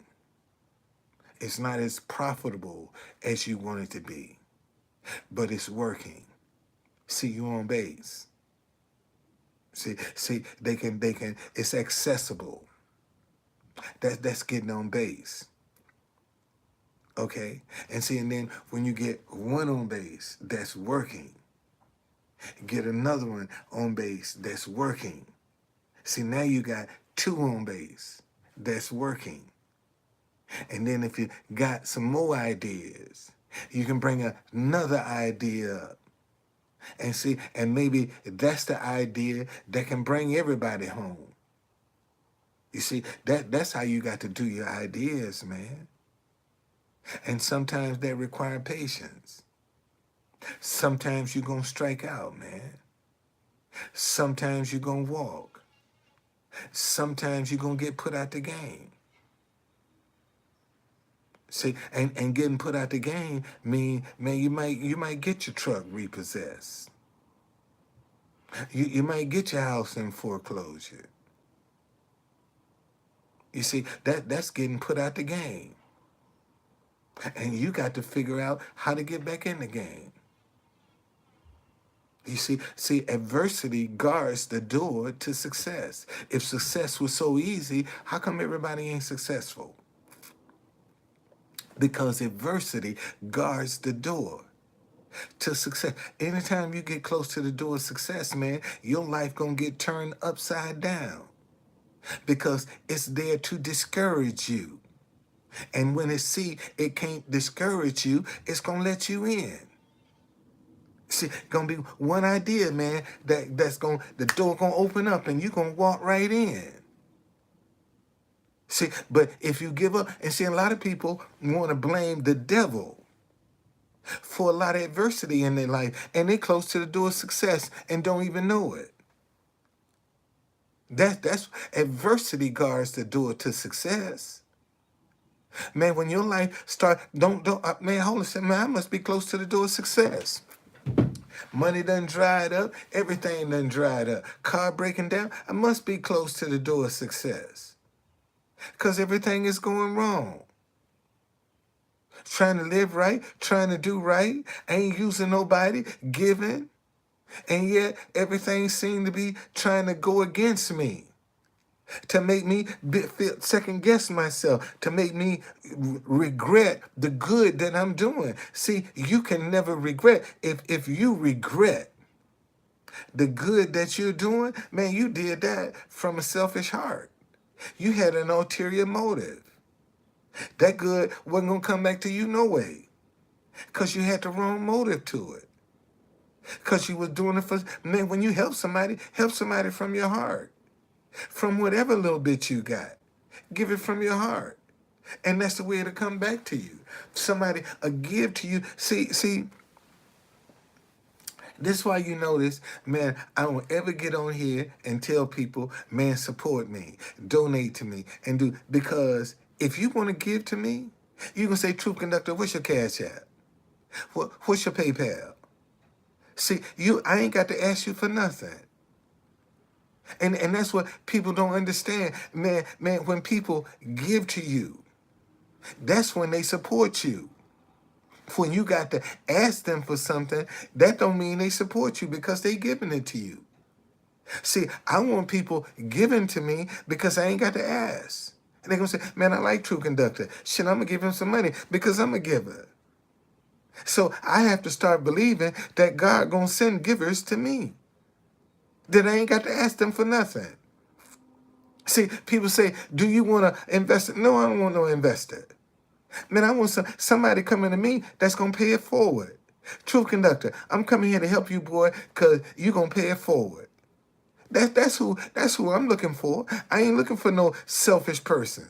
S1: It's not as profitable as you want it to be, but it's working. See, you on base. See, they can. It's accessible. That's getting on base. Okay, and see, and then when you get one on base that's working, get another one on base that's working. See, now you got two on base that's working. And then if you got some more ideas, you can bring another idea up. And see, and maybe that's the idea that can bring everybody home. You see, that's how you got to do your ideas, man. And sometimes that require patience. Sometimes you're going to strike out, man. Sometimes you're going to walk. Sometimes you're going to get put out the game. See, and getting put out the game mean, man, you might get your truck repossessed. You might get your house in foreclosure. You see, that's getting put out the game. And you got to figure out how to get back in the game. You see, adversity guards the door to success. If success was so easy, how come everybody ain't successful? Because adversity guards the door to success. Anytime you get close to the door of success, man, your life gonna get turned upside down because it's there to discourage you. And when it can't discourage you, it's gonna let you in. See, gonna be one idea, man, the door gonna open up and you gonna walk right in. See, but if you give up, and see, a lot of people want to blame the devil for a lot of adversity in their life, and they close to the door of success and don't even know it. That's adversity guards the door to success. Man, when your life start, don't man, hold on a second, man, I must be close to the door of success. Money done dried up, everything done dried up. Car breaking down, I must be close to the door of success. Because everything is going wrong. Trying to live right, trying to do right, ain't using nobody, giving, and yet everything seemed to be trying to go against me, to make me feel second guess myself, to make me regret the good that I'm doing. See, you can never regret. If you regret the good that you're doing, man, you did that from a selfish heart. You had an ulterior motive. That good wasn't going to come back to you no way because you had the wrong motive to it. Because you was doing it for, man, when you help somebody from your heart. From whatever little bit you got. Give it from your heart. And that's the way it'll come back to you. Somebody give to you. See, This is why you notice, man, I don't ever get on here and tell people, man, support me, donate to me, and do, because if you want to give to me, you can say, Truth Conductor, what's your Cash App? What's your PayPal? See, I ain't got to ask you for nothing. And that's what people don't understand. Man, when people give to you, that's when they support you. When you got to ask them for something, that don't mean they support you because they giving it to you. See, I want people giving to me because I ain't got to ask. And they're going to say, man, I like True Conductor. Shit, I'm going to give him some money because I'm a giver. So I have to start believing that God going to send givers to me. That I ain't got to ask them for nothing. See, people say, do you want to invest? No, I don't want no investor. Man, I want somebody coming to me that's going to pay it forward. Truth Conductor, I'm coming here to help you, boy, because you're going to pay it forward. That's who I'm looking for. I ain't looking for no selfish person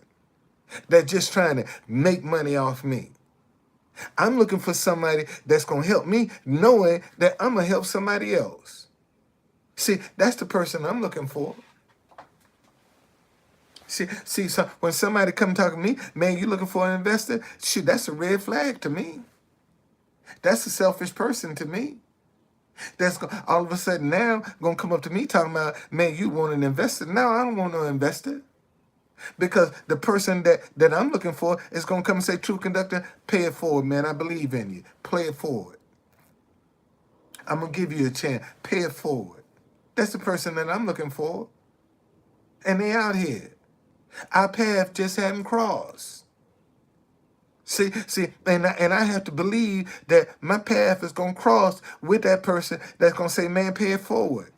S1: that's just trying to make money off me. I'm looking for somebody that's going to help me knowing that I'm going to help somebody else. See, that's the person I'm looking for. See, so when somebody come talk to me, man, you looking for an investor? Shit, that's a red flag to me. That's a selfish person to me. That's all of a sudden now gonna come up to me talking about, man, you want an investor? No, I don't want no investor. Because the person that I'm looking for is gonna come and say, True Conductor, pay it forward, man. I believe in you. Play it forward. I'm gonna give you a chance. Pay it forward. That's the person that I'm looking for. And they out here. Our path just hadn't crossed. See, and I have to believe that my path is gonna cross with that person that's gonna say, man, pay it forward.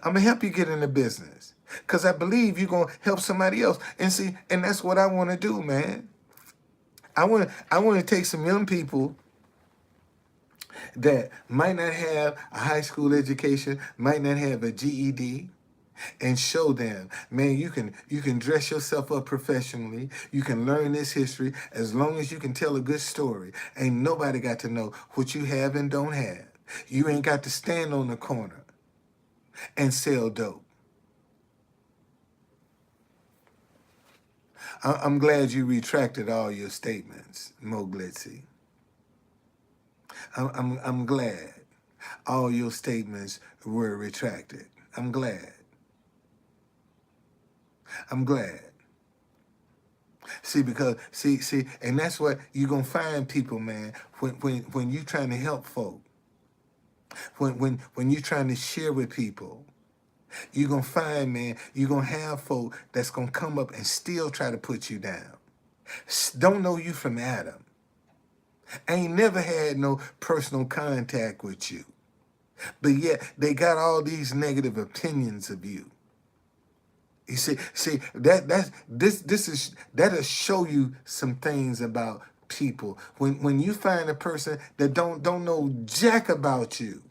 S1: I'm gonna help you get into business. Cause I believe you're gonna help somebody else. And see, and that's what I wanna do, man. I wanna take some young people that might not have a high school education, might not have a GED, and show them, man, you can dress yourself up professionally. You can learn this history as long as you can tell a good story. Ain't nobody got to know what you have and don't have. You ain't got to stand on the corner and sell dope. I'm glad you retracted all your statements, Mo Glitzy. I'm glad all your statements were retracted. I'm glad. I'm glad. See, because and that's what you're gonna find people, man, when you trying to help folk, when you trying to share with people, you're gonna find, man, you're gonna have folk that's gonna come up and still try to put you down. Don't know you from Adam. Ain't never had no personal contact with you. But yet they got all these negative opinions of you. You see that'll show you some things about people. When you find a person that don't know jack about you,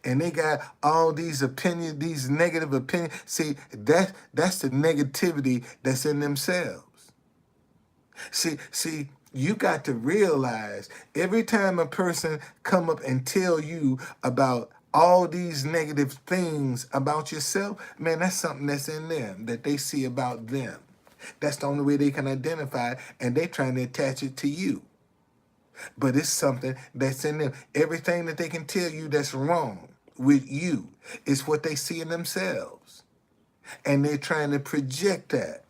S1: and they got all these opinions, these negative opinions. See, that's the negativity that's in themselves. See, you got to realize every time a person come up and tell you about all these negative things about yourself, man, that's something that's in them that they see about them. That's the only way they can identify, and they trying to attach it to you. But it's something that's in them. Everything that they can tell you that's wrong with you is what they see in themselves. And they're trying to project that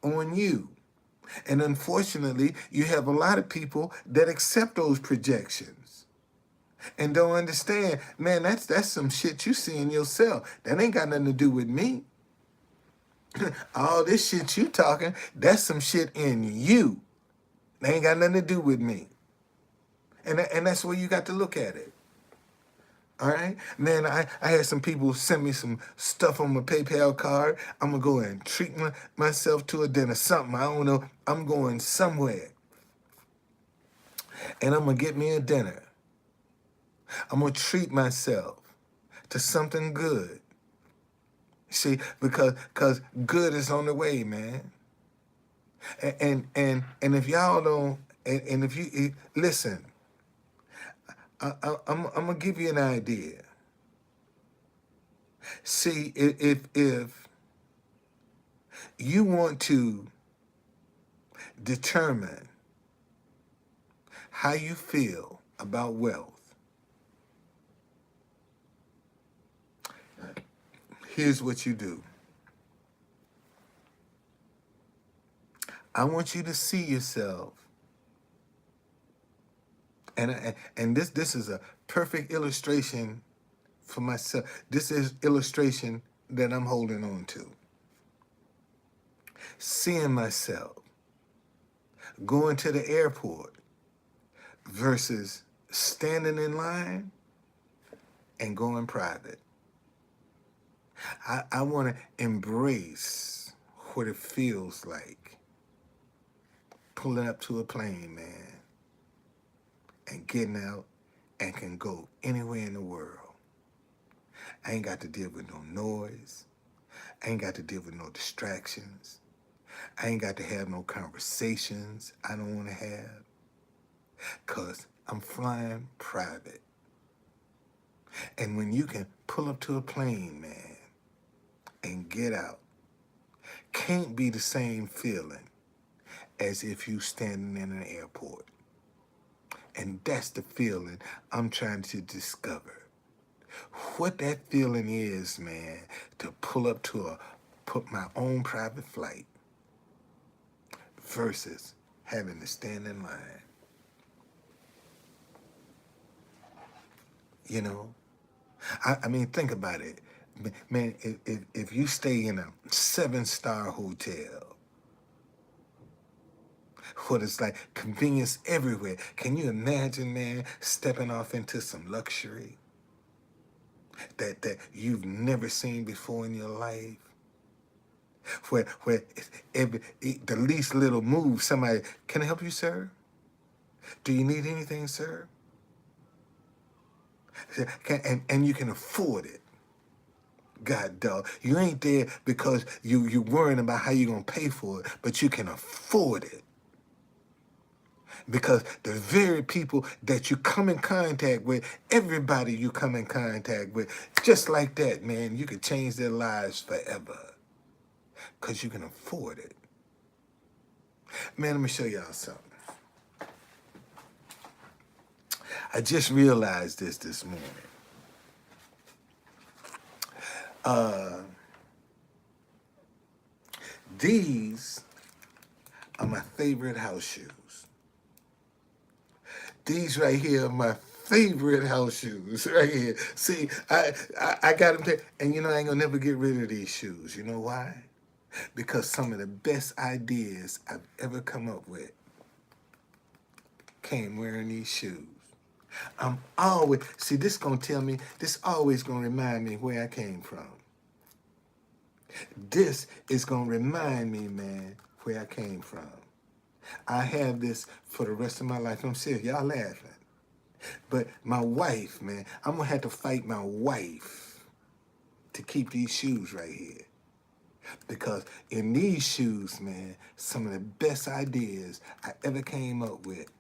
S1: on you. And unfortunately, you have a lot of people that accept those projections and don't understand, man, that's some shit you see in yourself. That ain't got nothing to do with me. All this shit you talking, that's some shit in you. They ain't got nothing to do with me. And that's where you got to look at it. All right? Man, I had some people send me some stuff on my PayPal card. I'm going to go and treat myself to a dinner, something. I don't know. I'm going somewhere. And I'm going to get me a dinner. I'm going to treat myself to something good. See, because good is on the way, man. And if y'all don't, and if you listen, I'm gonna give you an idea. See, if you want to determine how you feel about wealth, here's what you do. I want you to see yourself, and this is a perfect illustration for myself. This is illustration that I'm holding on to. Seeing myself going to the airport versus standing in line and going private. I want to embrace what it feels like pulling up to a plane, man, and getting out and can go anywhere in the world. I ain't got to deal with no noise. I ain't got to deal with no distractions. I ain't got to have no conversations I don't want to have, because I'm flying private. And when you can pull up to a plane, man, and get out, can't be the same feeling as if you standing in an airport. And that's the feeling I'm trying to discover. What that feeling is, man, to pull up to put my own private flight versus having to stand in line. You know? I mean, think about it. Man, if you stay in a 7-star hotel, what it's like, convenience everywhere. Can you imagine, man, stepping off into some luxury that you've never seen before in your life? Where the least little move, somebody, can I help you, sir? Do you need anything, sir? And you can afford it. God, dog, you ain't there because you're worrying about how you're going to pay for it, but you can afford it. Because the very people that you come in contact with, everybody you come in contact with, just like that, man, you could change their lives forever. Because you can afford it. Man, let me show y'all something. I just realized this morning. These are my favorite house shoes. These right here are my favorite house shoes right here. See, I got them there, and I ain't gonna never get rid of these shoes. You know why? Because some of the best ideas I've ever come up with came wearing these shoes. I'm always, see, this gonna tell me, this always gonna remind me where I came from. This is gonna remind me, man, where I came from. I have this for the rest of my life. I'm serious, y'all laughing. But my wife, man, I'm gonna have to fight my wife to keep these shoes right here. Because in these shoes, man, some of the best ideas I ever came up with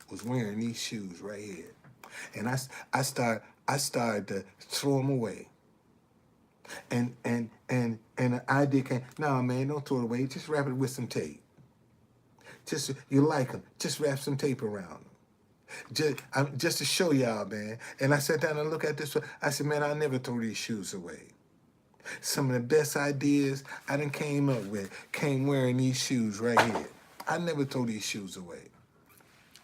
S1: was wearing these shoes right here. And I started to throw them away. And the idea came, no, man, don't throw it away. Just wrap it with some tape. You like them, just wrap some tape around them. Just to show y'all, man. And I sat down and looked at this. I said, man, I'll never throw these shoes away. Some of the best ideas I done came up with came wearing these shoes right here. I never throw these shoes away.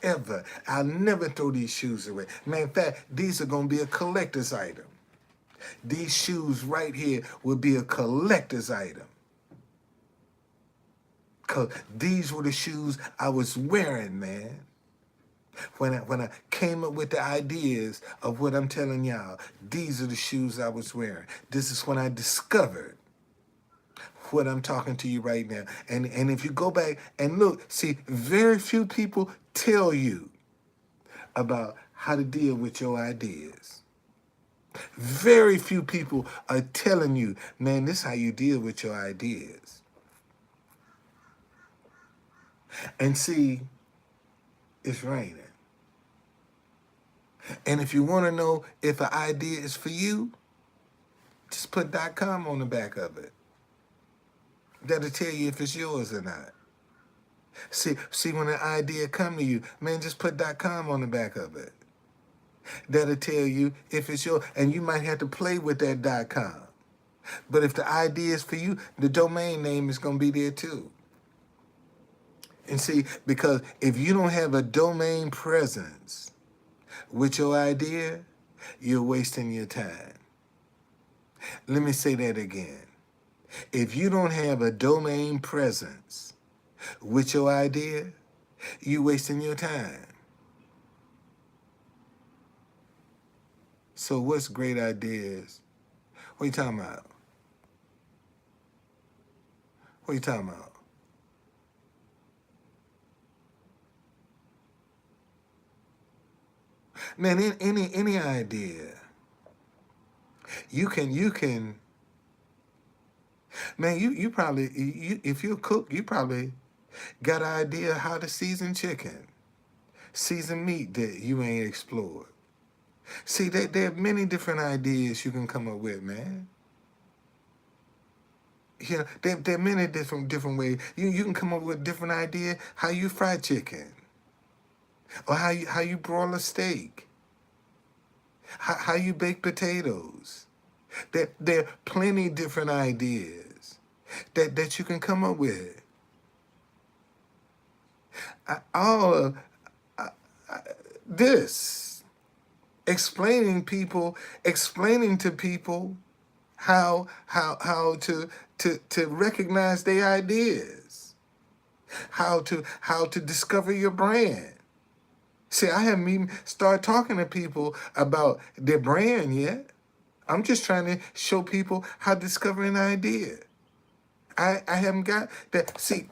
S1: Ever. I'll never throw these shoes away. Man, in fact, these are going to be a collector's item. These shoes right here will be a collector's item. Because these were the shoes I was wearing, man. When I came up with the ideas of what I'm telling y'all, these are the shoes I was wearing. This is when I discovered what I'm talking to you right now. And if you go back and look, see, very few people tell you about how to deal with your ideas. Very few people are telling you, man, this is how you deal with your ideas. And see, it's raining. And if you want to know if an idea is for you, just put .com on the back of it. That'll tell you if it's yours or not. See, when an idea come to you, man, just put .com on the back of it. That'll tell you if it's yours, and you might have to play with that .com. But if the idea is for you, the domain name is going to be there too. And see, because if you don't have a domain presence with your idea, you're wasting your time. Let me say that again. If you don't have a domain presence with your idea, you're wasting your time. So what's great ideas? What are you talking about? What are you talking about? Man, any idea. You can man, you probably if you're a cook, you probably got an idea how to season chicken, season meat that you ain't explored. See, there are many different ideas you can come up with, man. You know, there are many different ways. You can come up with a different idea how you fry chicken, or how you broil a steak, how you bake potatoes. There are plenty different ideas that you can come up with. All of this explaining to people how to recognize their ideas, how to discover your brand. See, I haven't even started talking to people about their brand yet. I'm just trying to show people how to discover an idea. I haven't got that. See,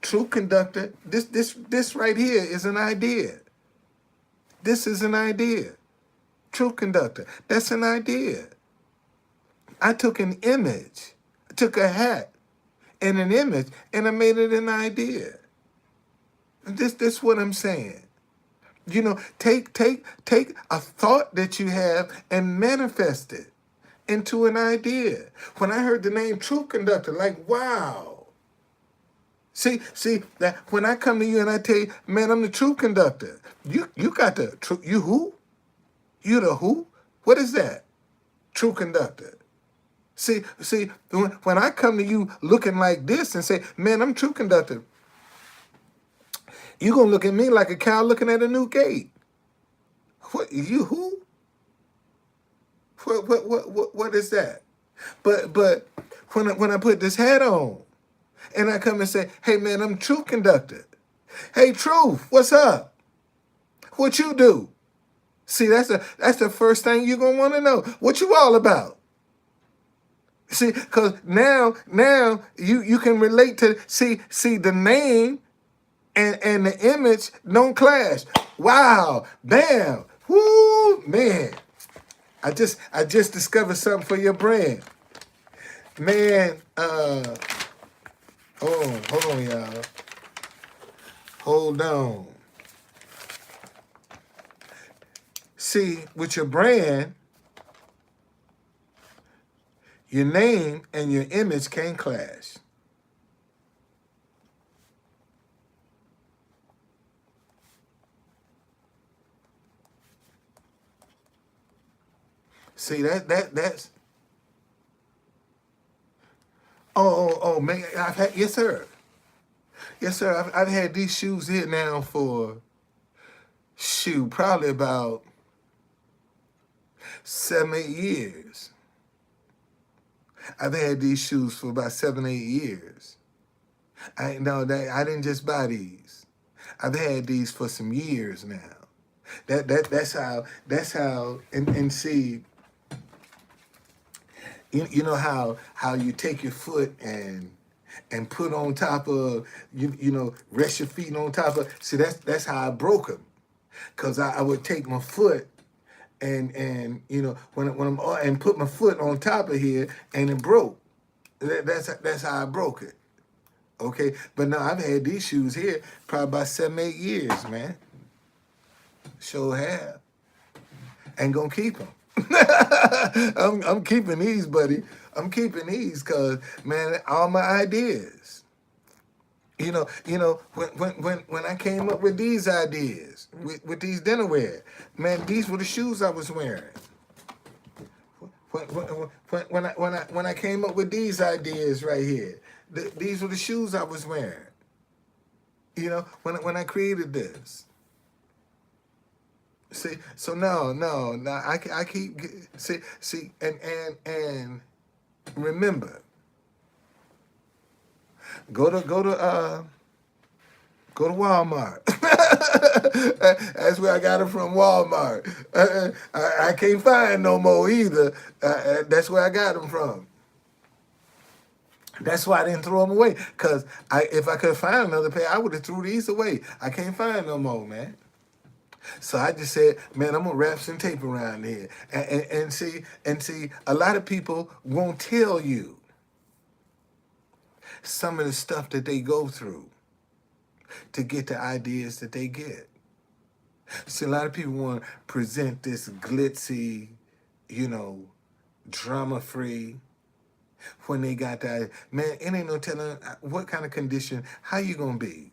S1: True Conductor, this right here is an idea. This is an idea. True Conductor, that's an idea. I took an image, I took a hat and an image, and I made it an idea. This what I'm saying. You know, take a thought that you have and manifest it into an idea. When I heard the name True Conductor, like, wow. See that when I come to you and I tell you, man, I'm the True Conductor. You got the true. You who? You the who? What is that? True Conductor. See, when I come to you looking like this and say, man, I'm True Conductor, you're gonna look at me like a cow looking at a new gate. What, you who? What is that? But when I put this hat on and I come and say, hey man, I'm True Conductor. Hey Truth, what's up? What you do? See, that's the first thing you're gonna want to know. What you all about? See, because now you can relate to see the name and the image don't clash. Wow, bam, whoo, man. I just discovered something for your brand. Man, hold on, y'all. Hold on. See, with your brand, your name and your image can't clash. See that's oh man, I've had yes sir. Yes sir, I've had these shoes here now for probably about 7-8 years. I've had these shoes for about 7-8 years. I didn't just buy these. I've had these for some years now. That's how and see, you know how you take your foot and put on top of rest your feet on top of. See, that's how I broke them, cause I would take my foot and when I'm and put my foot on top of here and it broke. That's how I broke it. Okay, but now I've had these shoes here probably about 7-8 years, man. Sure have. and gonna keep them. I'm keeping these, buddy. I'm keeping these because, man, all my ideas. When I came up with these ideas, with these dinnerware, man, these were the shoes I was wearing. When I came up with these ideas right here, these were the shoes I was wearing. When I created this. See, so no, I keep see, and remember, go to Walmart. That's where I got it from, Walmart. I can't find no more either. That's where I got them from. That's why I didn't throw them away. Cause if I could find another pair, I would have threw these away. I can't find no more, man. So I just said, man, I'm gonna wrap some tape around here, and see, a lot of people won't tell you some of the stuff that they go through to get the ideas that they get. See, a lot of people want to present this glitzy, drama-free, when they got that. Man, it ain't no telling what kind of condition, how you gonna be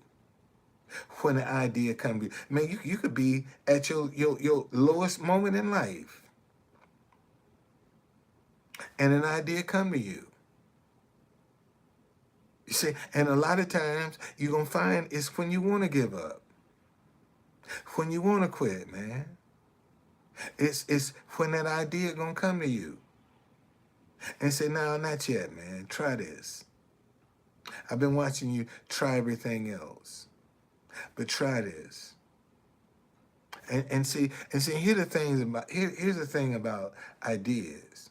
S1: when the idea come to you. Man, you could be at your lowest moment in life, and an idea come to you. You see, and a lot of times you're gonna find it's when you want to give up, when you want to quit, man. It's when that idea gonna come to you and say, no, not yet, man. Try this. I've been watching you try everything else, but try this. And see, here's the thing about ideas.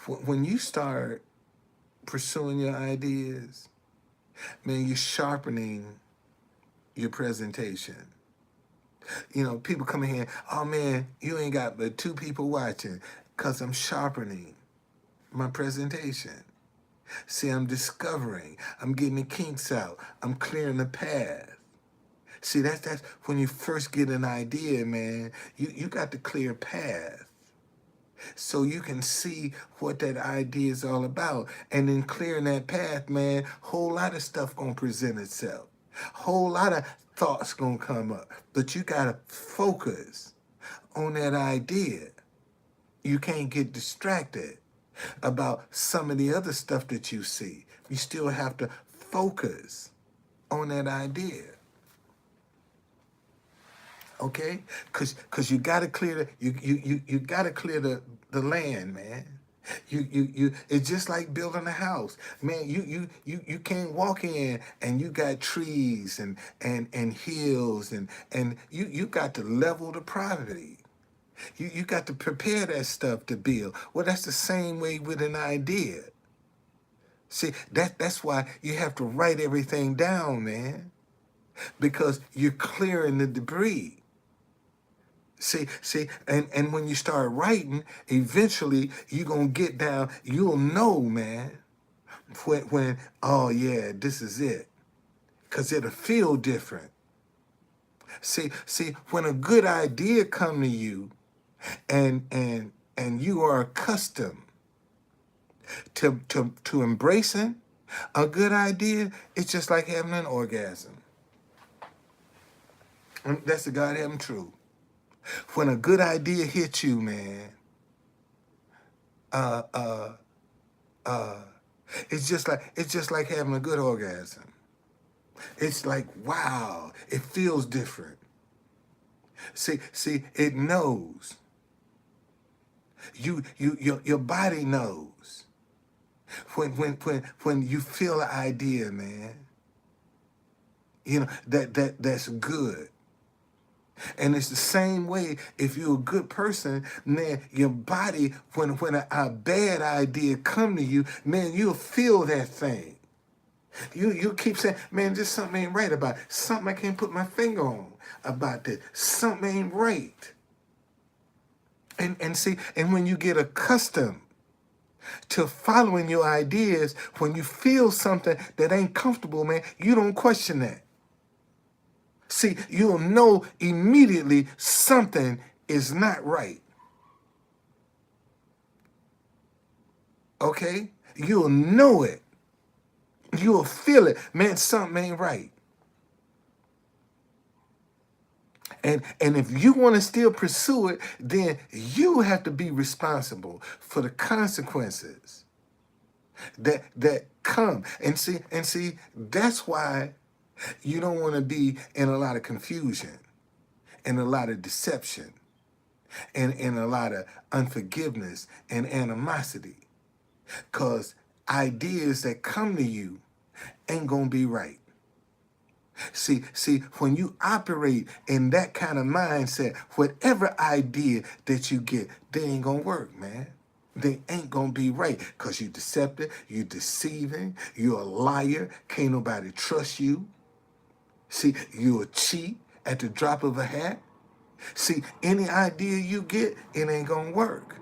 S1: When you start pursuing your ideas, man, you're sharpening your presentation. People come in here, oh man, you ain't got but 2 people watching, because I'm sharpening my presentation. See, I'm discovering, I'm getting the kinks out, I'm clearing the path. See, that's when you first get an idea, man, you got to clear a path so you can see what that idea is all about. And then clearing that path, man, whole lot of stuff gonna present itself. Whole lot of thoughts gonna come up. But you gotta focus on that idea. You can't get distracted about some of the other stuff that you see. You still have to focus on that idea. Okay? Cause you gotta clear you gotta clear the land, man. You it's just like building a house. Man, you can't walk in and you got trees and hills and you got to level the property. You got to prepare that stuff to build. Well, that's the same way with an idea. See, that's why you have to write everything down, man. Because you're clearing the debris. See, and when you start writing, eventually you're gonna get down, you'll know, man, when oh yeah, this is it. Cause it'll feel different. See, when a good idea come to you and you are accustomed to embracing a good idea, it's just like having an orgasm. And that's the goddamn truth. When a good idea hits you, man, it's just like having a good orgasm. It's like, wow, it feels different. See, it knows. Your body knows. When you feel an idea, man, that's good. And it's the same way if you're a good person, man, your body, when a bad idea come to you, man, you'll feel that thing. You keep saying, man, just something ain't right about it. Something I can't put my finger on about this. Something ain't right. And see, and when you get accustomed to following your ideas, when you feel something that ain't comfortable, man, you don't question that. See, you'll know immediately something is not right, okay? You'll know it. You'll feel it. Man, something ain't right. And if you want to still pursue it, then you have to be responsible for the consequences that come. And see, that's why you don't want to be in a lot of confusion and a lot of deception and a lot of unforgiveness and animosity. Because ideas that come to you ain't gonna be right. See, when you operate in that kind of mindset, whatever idea that you get, they ain't gonna work, man. They ain't gonna be right because you deceptive, you deceiving, you're a liar, can't nobody trust you. See, you a cheat at the drop of a hat. See, any idea you get, it ain't gonna work.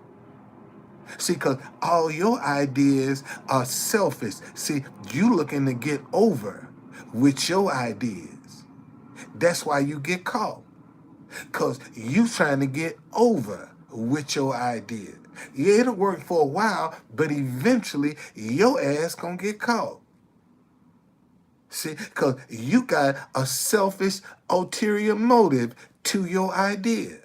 S1: See, because all your ideas are selfish. See, you looking to get over with your ideas. That's why you get caught. Because you trying to get over with your idea. Yeah, it'll work for a while, but eventually your ass gonna get caught. See, because you got a selfish ulterior motive to your idea.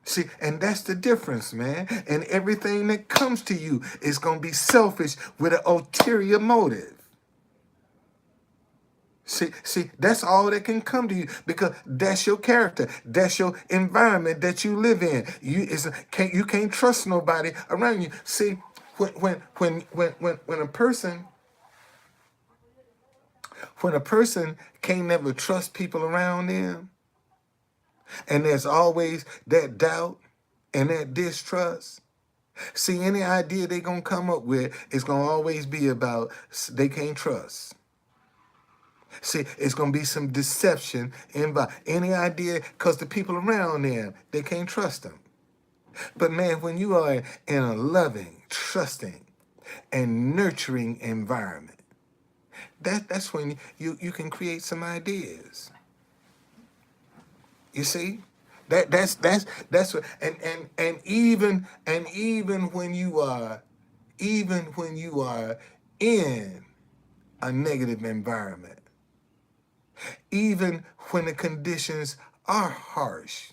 S1: See, and that's the difference, man. And everything that comes to you is going to be selfish with an ulterior motive. See, that's all that can come to you because that's your character. That's your environment that you live in. You can't trust nobody around you. See, when a person can't never trust people around them, and there's always that doubt and that distrust. See, any idea they gonna come up with is gonna always be about they can't trust. See, it's gonna be some deception involved. Any idea, because the people around them, they can't trust them. But man, when you are in a loving, trusting, and nurturing environment, that's when you can create some ideas. You see? That's what and even when you are in a negative environment, even when the conditions are harsh,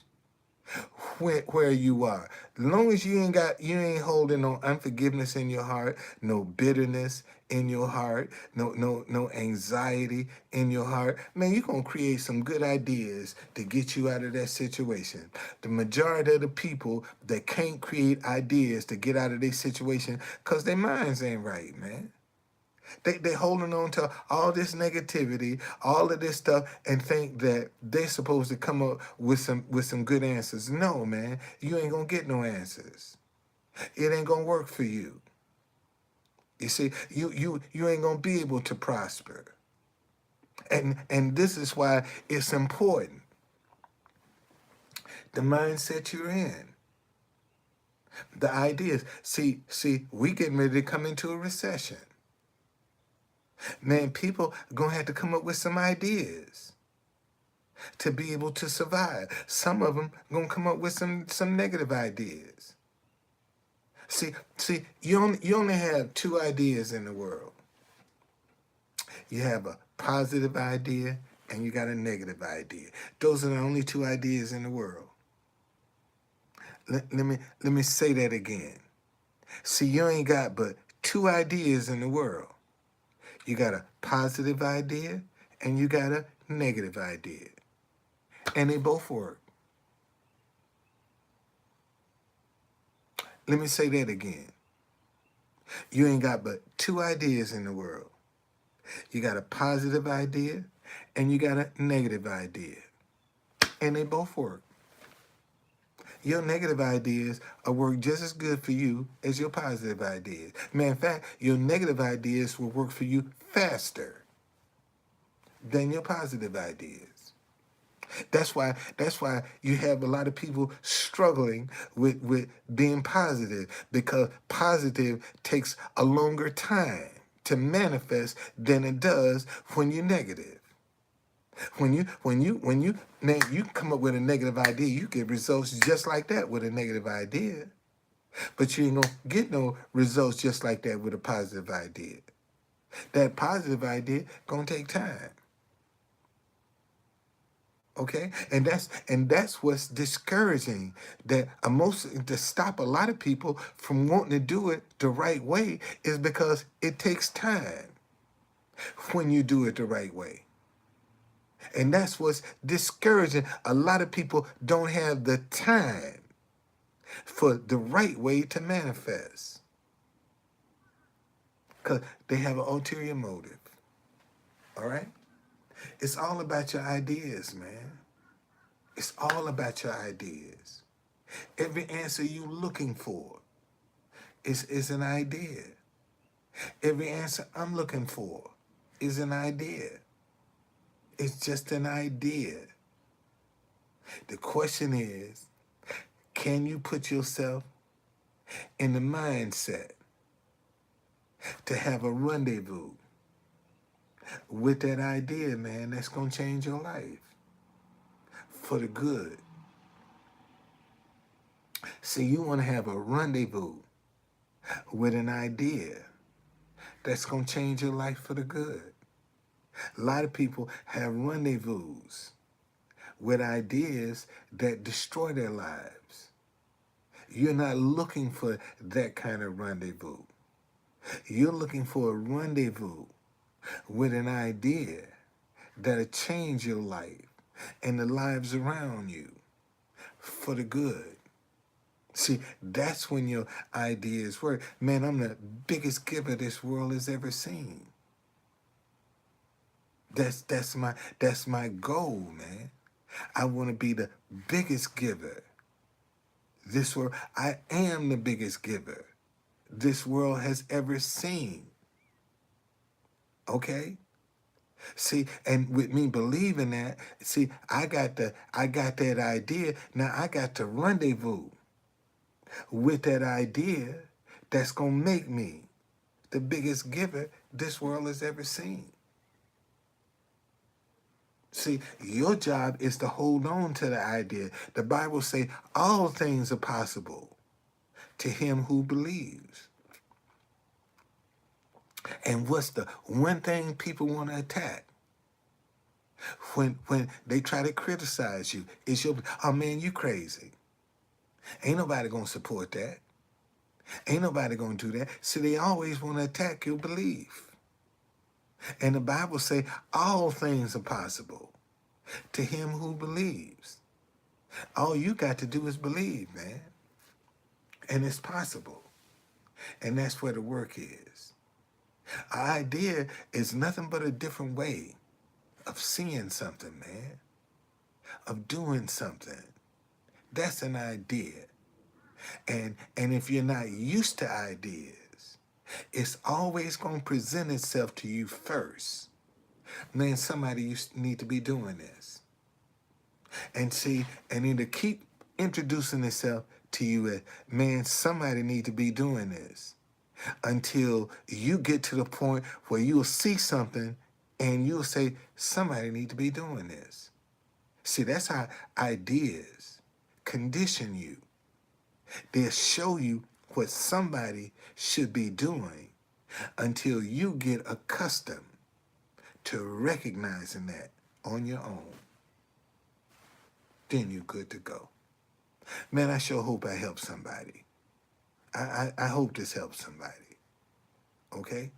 S1: where you are. As long as you ain't holding no unforgiveness in your heart, no bitterness in your heart, no anxiety in your heart, man, you're gonna create some good ideas to get you out of that situation. The majority of the people that can't create ideas to get out of their situation, cause their minds ain't right, man. They holding on to all this negativity, all of this stuff, and think that they're supposed to come up with some good answers. No, man, you ain't gonna get no answers. It ain't gonna work for you. You see, you ain't gonna be able to prosper. And this is why it's important. The mindset you're in. The ideas. See, we getting ready to come into a recession. Man, people are gonna have to come up with some ideas to be able to survive. Some of them gonna come up with some negative ideas. See, you only have two ideas in the world. You have a positive idea and you got a negative idea. Those are the only two ideas in the world. Let me say that again. See, you ain't got but two ideas in the world. You got a positive idea and you got a negative idea. And they both work. Let me say that again. You ain't got but two ideas in the world. You got a positive idea and you got a negative idea. And they both work. Your negative ideas will work just as good for you as your positive ideas. Matter of fact, your negative ideas will work for you faster than your positive ideas. That's why you have a lot of people struggling with being positive, because positive takes a longer time to manifest than it does when you're negative. Man, you come up with a negative idea, you get results just like that with a negative idea. But you ain't gonna get no results just like that with a positive idea. That positive idea gonna take time. Okay, and that's what's discouraging. That most to stop a lot of people from wanting to do it the right way is because it takes time when you do it the right way. And that's what's discouraging. A lot of people don't have the time for the right way to manifest because they have an ulterior motive. All right? It's all about your ideas, man. It's all about your ideas. Every answer you're looking for is an idea. Every answer I'm looking for is an idea. It's just an idea. The question is, can you put yourself in the mindset to have a rendezvous with that idea, man, that's going to change your life for the good? See, you want to have a rendezvous with an idea that's going to change your life for the good. A lot of people have rendezvous with ideas that destroy their lives. You're not looking for that kind of rendezvous. You're looking for a rendezvous with an idea that'll change your life and the lives around you for the good. See, that's when your ideas work. Man, I'm the biggest giver this world has ever seen. That's my goal, man. I want to be the biggest giver this world. I am the biggest giver this world has ever seen. Okay? See, and with me believing that, see, I got that idea. Now I got to rendezvous with that idea that's gonna make me the biggest giver this world has ever seen. See, your job is to hold on to the idea. The Bible say all things are possible to him who believes. And what's the one thing people want to attack when they try to criticize you is your, oh man, you crazy. Ain't nobody gonna support that. Ain't nobody gonna do that. See, they always want to attack your belief. And the Bible say all things are possible to him who believes. All you got to do is believe, man. And it's possible. And that's where the work is. Our idea is nothing but a different way of seeing something, man, of doing something. That's an idea. And if you're not used to ideas, it's always going to present itself to you first. Man, somebody need to be doing this. And see, and it'll keep introducing itself to you as, man, somebody need to be doing this. Until you get to the point where you'll see something and you'll say, somebody need to be doing this. See, that's how ideas condition you. They'll show you what somebody should be doing until you get accustomed to recognizing that on your own. Then you're good to go. Man, I sure hope I help somebody. I hope this helps somebody. Okay?